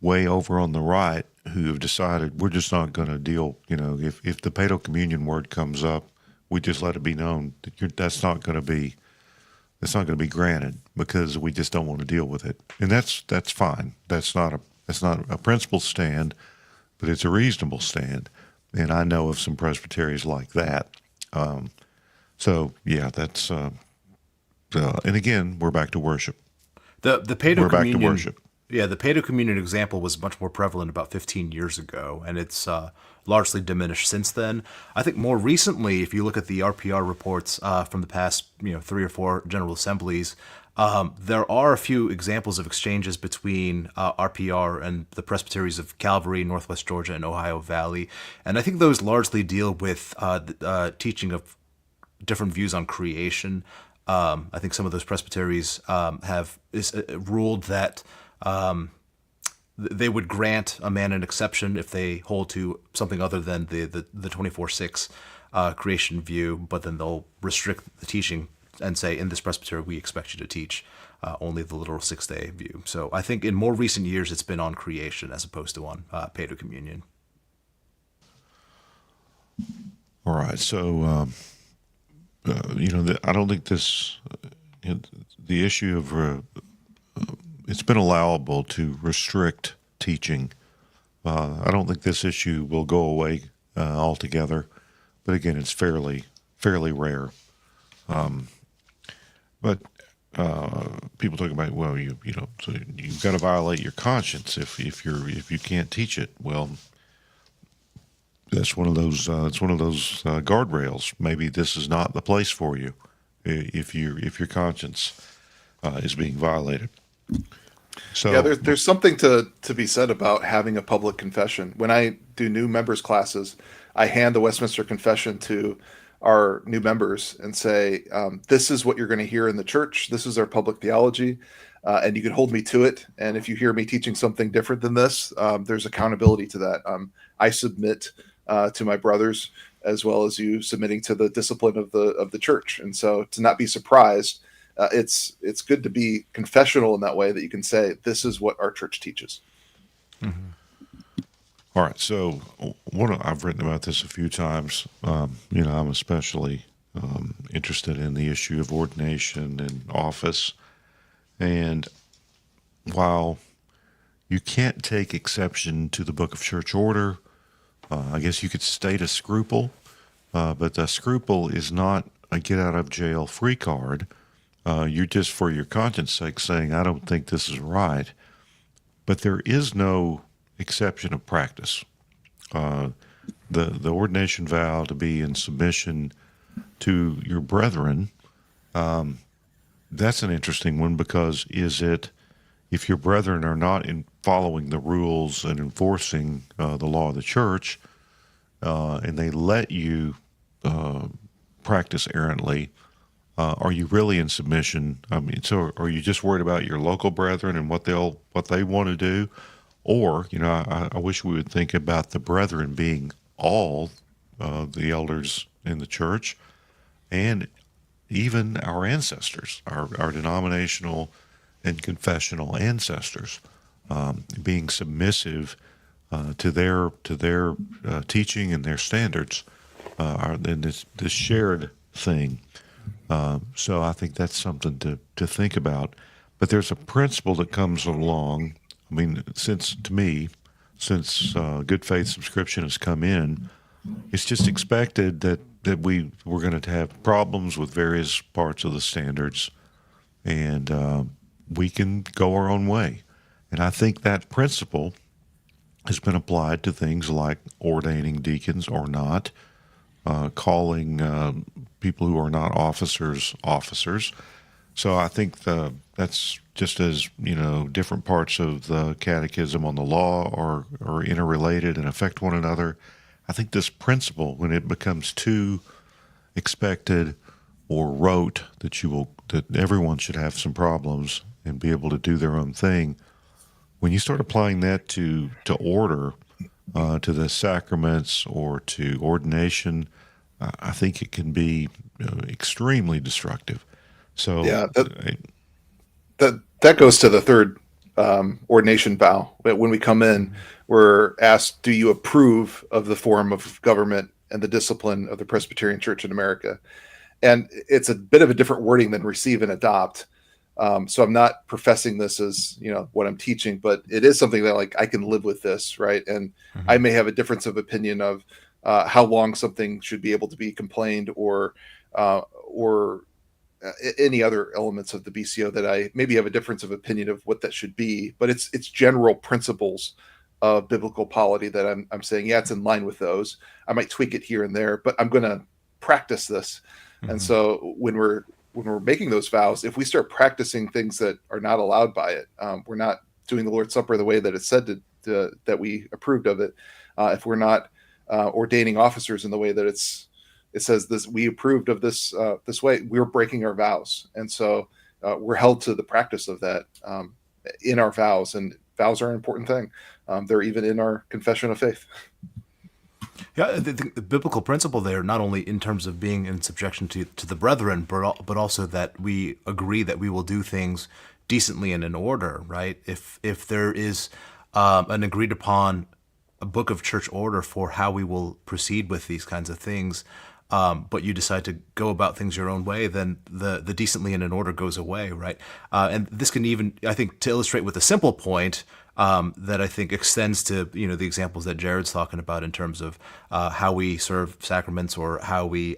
way over on the right who have decided we're just not going to deal. If the paedo communion word comes up, we just let it be known that that's not going to be granted because we just don't want to deal with it, and that's fine. That's not a principled stand, but it's a reasonable stand. And I know of some presbyteries like that. So yeah, that's and again, we're back to worship. The paedo We're back to communion, worship. yeah, the paedo communion example was much more prevalent about 15 years ago, and it's largely diminished since then. I think more recently, if you look at the RPR reports from the past, 3 or 4 General Assemblies, there are a few examples of exchanges between RPR and the presbyteries of Calvary, Northwest Georgia, and Ohio Valley, and I think those largely deal with teaching of different views on creation. I think some of those presbyteries have ruled that they would grant a man an exception if they hold to something other than the 24/6 creation view, but then they'll restrict the teaching and say, in this presbytery, we expect you to teach only the literal 6-day view. So I think in more recent years, it's been on creation as opposed to on paedo communion. All right. So, I don't think this, the issue of, it's been allowable to restrict teaching. I don't think this issue will go away altogether, but again, it's fairly rare. But people talk about, well, so you've got to violate your conscience if you can't teach it. Well, that's one of those. It's one of those guardrails. Maybe this is not the place for you if your conscience is being violated. So Yeah, there's something to be said about having a public confession. When I do new members classes, I hand the Westminster Confession to our new members and say, this is what you're going to hear in the church. This is our public theology, and you can hold me to it. And if you hear me teaching something different than this, there's accountability to that. I submit to my brothers as well as you submitting to the discipline of the church. And so to not be surprised, it's good to be confessional in that way, that you can say, this is what our church teaches. Mm-hmm. All right. So I've written about this a few times. I'm especially interested in the issue of ordination and office. And while you can't take exception to the Book of Church Order, I guess you could state a scruple, but the scruple is not a get out of jail free card. You're just, for your conscience sake, saying, I don't think this is right. But there is no exception of practice. The ordination vow to be in submission to your brethren, that's an interesting one, because if your brethren are not following the rules and enforcing the law of the church, and they let you practice errantly, are you really in submission? I mean, so are you just worried about your local brethren and what they want to do? Or, I wish we would think about the brethren being all the elders in the church, and even our ancestors, our denominational and confessional ancestors, being submissive to their teaching and their standards, in this shared thing. So I think that's something to think about. But there's a principle that comes along. I mean, since good faith subscription has come in, it's just expected that we're going to have problems with various parts of the standards, and we can go our own way. And I think that principle has been applied to things like ordaining deacons or not, calling people who are not officers. So I think that's just as, different parts of the catechism on the law are interrelated and affect one another. I think this principle, when it becomes too expected or rote that everyone should have some problems and be able to do their own thing, when you start applying that to order, to the sacraments or to ordination, I think it can be extremely destructive. So Yeah, that goes to the third ordination vow. When we come in, we're asked, do you approve of the form of government and the discipline of the Presbyterian Church in America? And it's a bit of a different wording than receive and adopt. So I'm not professing this as, what I'm teaching, but it is something that I can live with this, right? And I may have a difference of opinion of how long something should be able to be complained or or any other elements of the BCO that I maybe have a difference of opinion of what that should be, but it's general principles of biblical polity that I'm saying, yeah, it's in line with those. I might tweak it here and there, but I'm going to practice this. And so when we're making those vows, if we start practicing things that are not allowed by it, we're not doing the Lord's Supper the way that it said that we approved of it. If we're not ordaining officers in the way that it says this, we approved of this this way, we're breaking our vows. And so we're held to the practice of that in our vows, and vows are an important thing. They're even in our confession of faith. Yeah, the biblical principle there, not only in terms of being in subjection to the brethren, but also that we agree that we will do things decently and in order, right? If there is an agreed upon a book of church order for how we will proceed with these kinds of things, but you decide to go about things your own way, then the decently and in order goes away, right? And this can even, I think, to illustrate with a simple point that I think extends to the examples that Jared's talking about in terms of how we serve sacraments or how we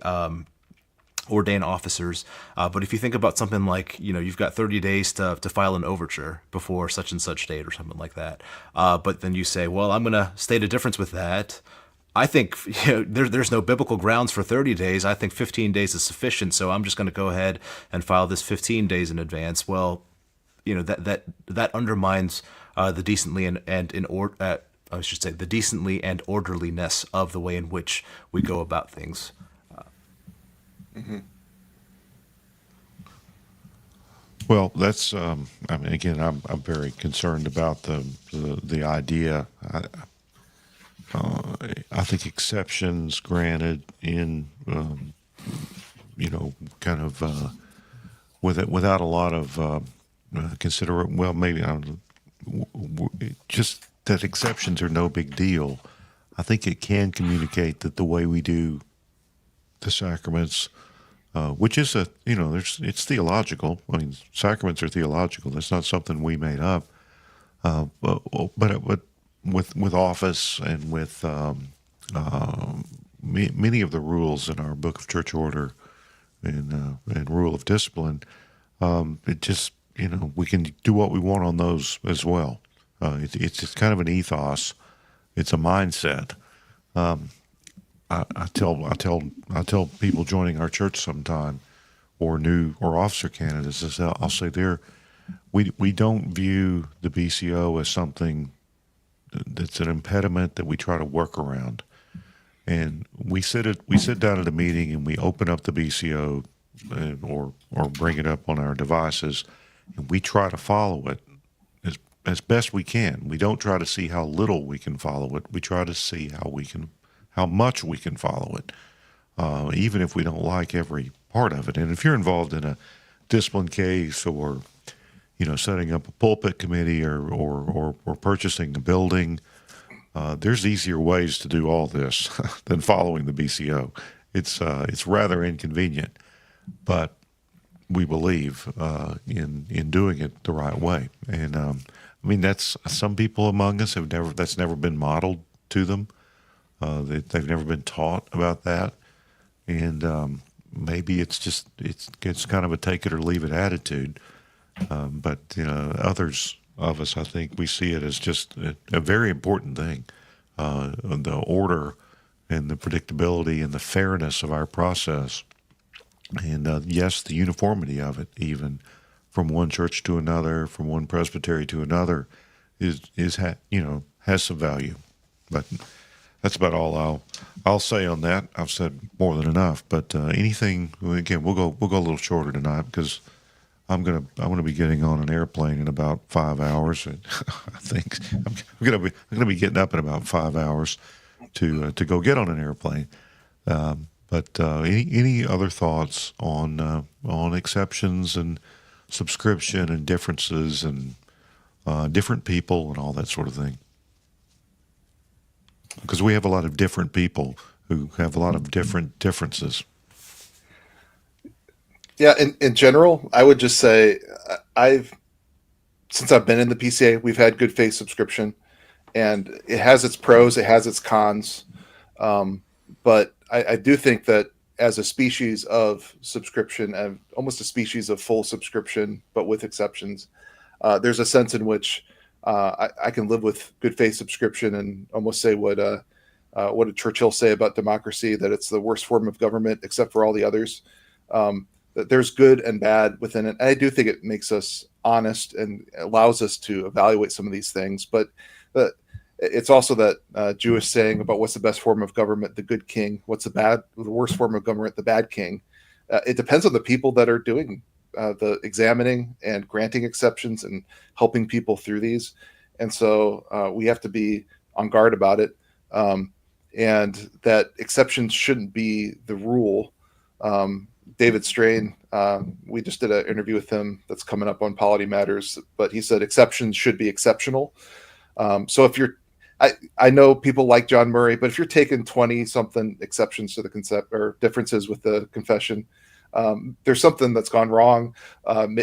ordain officers. But if you think about something like, you've got 30 days to file an overture before such and such date or something like that. But then you say, well, I'm going to state a difference with that. I think there's no biblical grounds for 30 days. I think 15 days is sufficient. So I'm just going to go ahead and file this 15 days in advance. Well, that undermines the decently the decently and orderliness of the way in which we go about things. Well, that's. I mean, again, I'm very concerned about the idea. I think exceptions granted in, kind of without a lot of consider. Well, maybe just that exceptions are no big deal. I think it can communicate that the way we do the sacraments, which is it's theological. I mean, sacraments are theological. That's not something we made up. But with office and with many of the rules in our Book of Church Order and Rule of Discipline, it just we can do what we want on those as well. It's just kind of an ethos. It's a mindset. I tell people joining our church sometime, or officer candidates, I'll say we don't view the BCO as something that's an impediment that we try to work around. And we sit down at a meeting and we open up the BCO or bring it up on our devices, and we try to follow it as best we can. We don't try to see how little we can follow it. We try to see how much we can follow it, even if we don't like every part of it. And if you're involved in a discipline case or setting up a pulpit committee or purchasing a building, there's easier ways to do all this than following the BCO. It's rather inconvenient, but we believe in doing it the right way. And I mean, that's some people among us that's never been modeled to them. They've never been taught about that, and maybe it's kind of a take it or leave it attitude. But others of us, I think, we see it as just a very important thing. The order and the predictability and the fairness of our process, and yes, the uniformity of it, even from one church to another, from one presbytery to another, has some value. But that's about all I'll say on that. I've said more than enough. But anything, again, we'll go a little shorter tonight because I'm gonna be getting on an airplane in about 5 hours. And I think I'm gonna be getting up in about 5 hours to go get on an airplane. But any other thoughts on exceptions and subscription and differences and different people and all that sort of thing? Because we have a lot of different people who have a lot of different differences. Yeah, in general, I would just say since I've been in the PCA, we've had good faith subscription, and it has its pros, it has its cons. But I do think that as a species of subscription, and almost a species of full subscription, but with exceptions. There's a sense in which I can live with good faith subscription and almost say what did Churchill say about democracy, that it's the worst form of government except for all the others. That there's good and bad within it. And I do think it makes us honest and allows us to evaluate some of these things. But it's also that Jewish saying about what's the best form of government, the good king. What's the worst form of government, the bad king. It depends on the people that are doing the examining and granting exceptions and helping people through these. And so we have to be on guard about it. And that exceptions shouldn't be the rule. David Strain, we just did an interview with him that's coming up on Polity Matters, but he said exceptions should be exceptional. So if you're, I know people like John Murray, but if you're taking 20 something exceptions to the concept or differences with the confession, there's something that's gone wrong.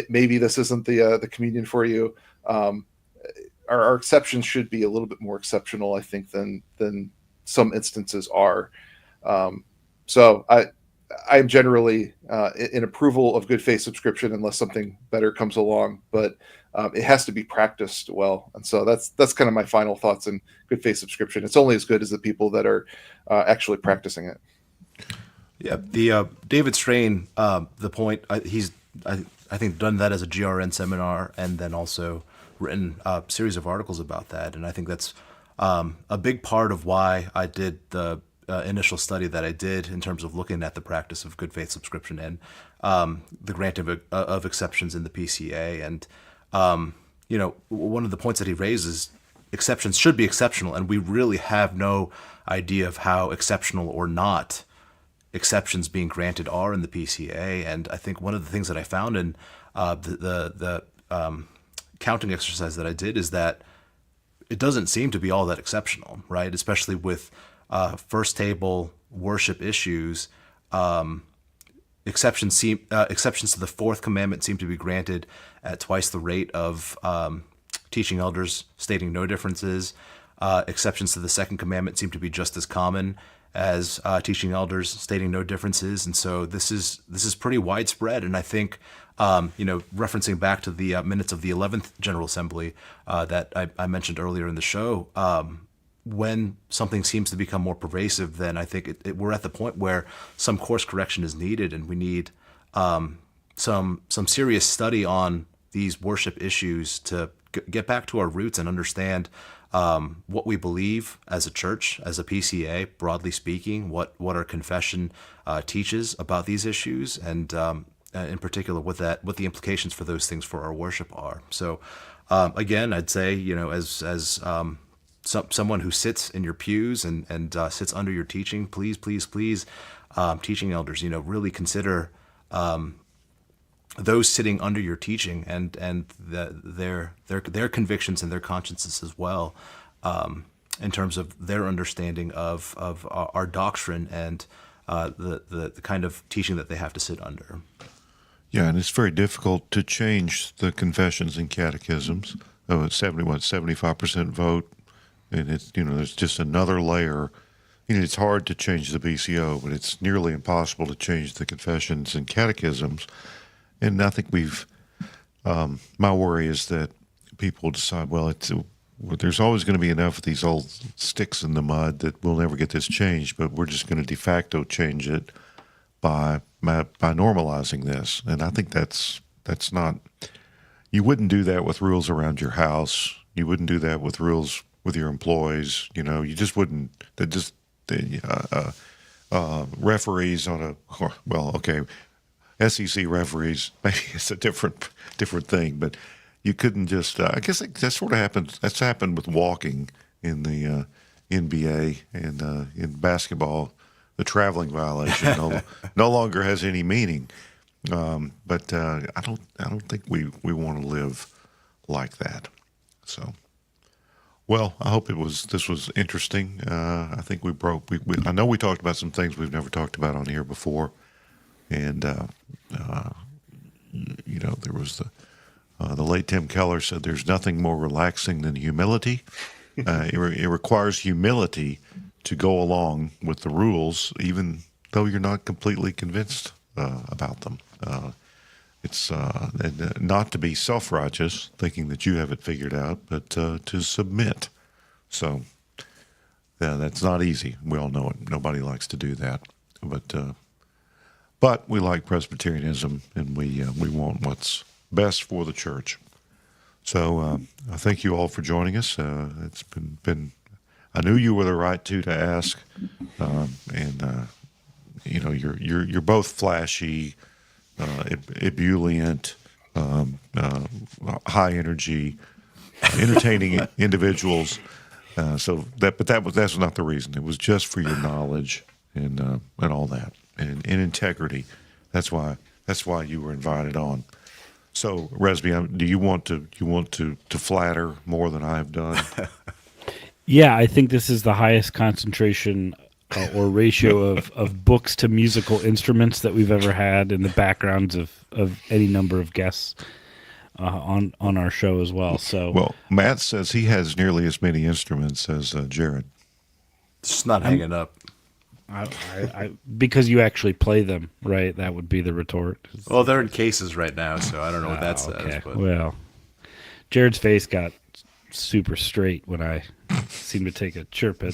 Maybe this isn't the communion for you. Our exceptions should be a little bit more exceptional, I think, than some instances are. So I am generally in approval of good faith subscription unless something better comes along, but it has to be practiced well. And so that's kind of my final thoughts on good faith subscription. It's only as good as the people that are actually practicing it. Yeah, the David Strain, the point, he's I think done that as a GRN seminar and then also written a series of articles about that. And I think that's a big part of why I did the initial study that I did in terms of looking at the practice of good faith subscription and the granting of exceptions in the PCA. And, one of the points that he raises, exceptions should be exceptional. And we really have no idea of how exceptional or not exceptions being granted are in the PCA. And I think one of the things that I found in the counting exercise that I did is that it doesn't seem to be all that exceptional, right? Especially with first table worship issues, exceptions to the fourth commandment seem to be granted at twice the rate of teaching elders stating no differences. Exceptions to the second commandment seem to be just as common as teaching elders stating no differences, and so this is pretty widespread. And I think, referencing back to the minutes of the 11th General Assembly that I mentioned earlier in the show, when something seems to become more pervasive, then I think we're at the point where some course correction is needed, and we need some serious study on these worship issues to get back to our roots and understand what we believe as a church, as a PCA, broadly speaking, what our confession teaches about these issues, and in particular what the implications for those things for our worship are. So again, I'd say, as someone who sits in your pews and sits under your teaching, please, teaching elders, really consider those sitting under your teaching and their convictions and their consciences as well, in terms of their understanding of our doctrine and the kind of teaching that they have to sit under. Yeah, and it's very difficult to change the confessions and catechisms. Oh, it's 75% vote, and it's there's just another layer. It's hard to change the BCO, but it's nearly impossible to change the confessions and catechisms. And I think my worry is that people decide, well, there's always going to be enough of these old sticks in the mud that we'll never get this changed, but we're just going to de facto change it by normalizing this. And I think that's not, you wouldn't do that with rules around your house. You wouldn't do that with rules with your employees. You just wouldn't. Referees SEC referees, maybe it's a different thing, but you couldn't just. I guess that sort of happens. That's happened with walking in the NBA and in basketball. The traveling violation no longer has any meaning. But I don't think we want to live like that. So, well, I hope this was interesting. I think I know we talked about some things we've never talked about on here before. And, there was the late Tim Keller said there's nothing more relaxing than humility. It requires humility to go along with the rules, even though you're not completely convinced about them. It's not to be self-righteous, thinking that you have it figured out, but to submit. So, yeah, that's not easy. We all know it. Nobody likes to do that. But we like Presbyterianism, and we want what's best for the church. So I thank you all for joining us. It's been I knew you were the right two to ask, and you know, you're both flashy, ebullient, high energy, entertaining individuals. That's not the reason. It was just for your knowledge and all that, and integrity. That's why you were invited on. So, Resby, do you want to flatter more than I've done? Yeah, I think this is the highest concentration or ratio of books to musical instruments that we've ever had in the backgrounds of any number of guests on our show as well. So, well, Matt says he has nearly as many instruments as Jared. It's not hanging up. I because you actually play them, right? That would be the retort. Well, they're in cases right now, so I don't know what that says. Okay. But. Well, Jared's face got super straight when I seemed to take a chirp at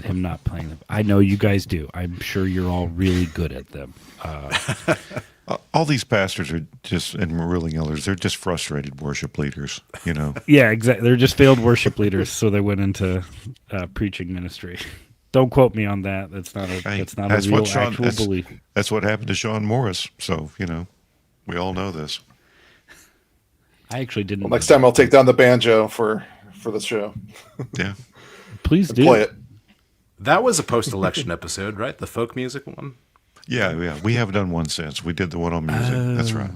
him not playing them. I know you guys do. I'm sure you're all really good at them. All these pastors are just, and ruling elders, they're just frustrated worship leaders, you know? Yeah, exactly. They're just failed worship leaders, so they went into preaching ministry. Don't quote me on that. That's not a real actual belief. That's what happened to Sean Morris. So, you know, we all know this. I actually didn't. Well, next time I'll take down the banjo for the show. Yeah. Please do. Play it. That was a post-election episode, right? The folk music one? Yeah. We have done one since. We did the one on music. That's right.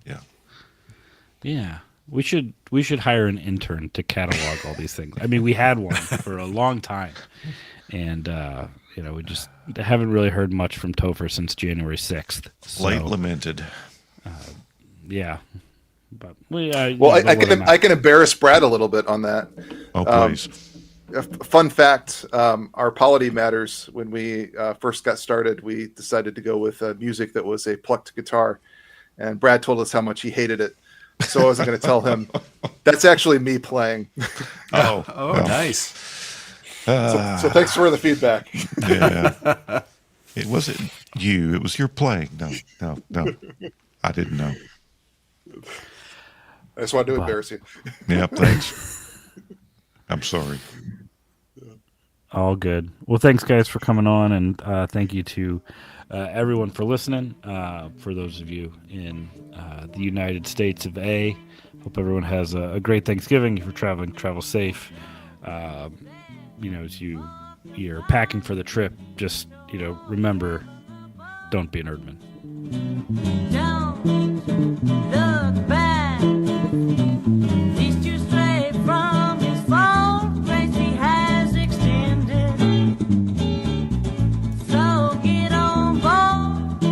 Yeah. Yeah. We should hire an intern to catalog all these things. I mean, we had one for a long time. And, we just haven't really heard much from Topher since January 6th. So, Late lamented. Yeah. But I can embarrass Brad a little bit on that. Oh, please. Fun fact, our Polity Matters, when we first got started, we decided to go with music that was a plucked guitar. And Brad told us how much he hated it. So I wasn't going to tell him. That's actually me playing. Oh, nice. So thanks for the feedback. Yeah. It wasn't you. It was your playing. No. I didn't know. I just wanted to embarrass you. Yeah, thanks. I'm sorry. All good. Well, thanks, guys, for coming on, and thank you to everyone for listening. For those of you in the United States of A, hope everyone has a great Thanksgiving. If you're traveling, travel safe. As you're packing for the trip, just remember, don't be an Erdman. Don't look back. These two stray from his fall. Grace he has extended. So get on board.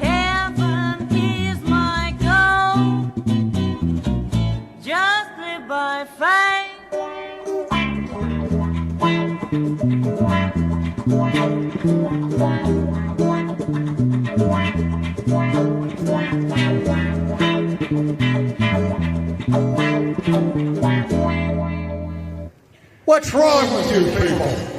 Heaven is my goal. Just live by faith. What's wrong with you people?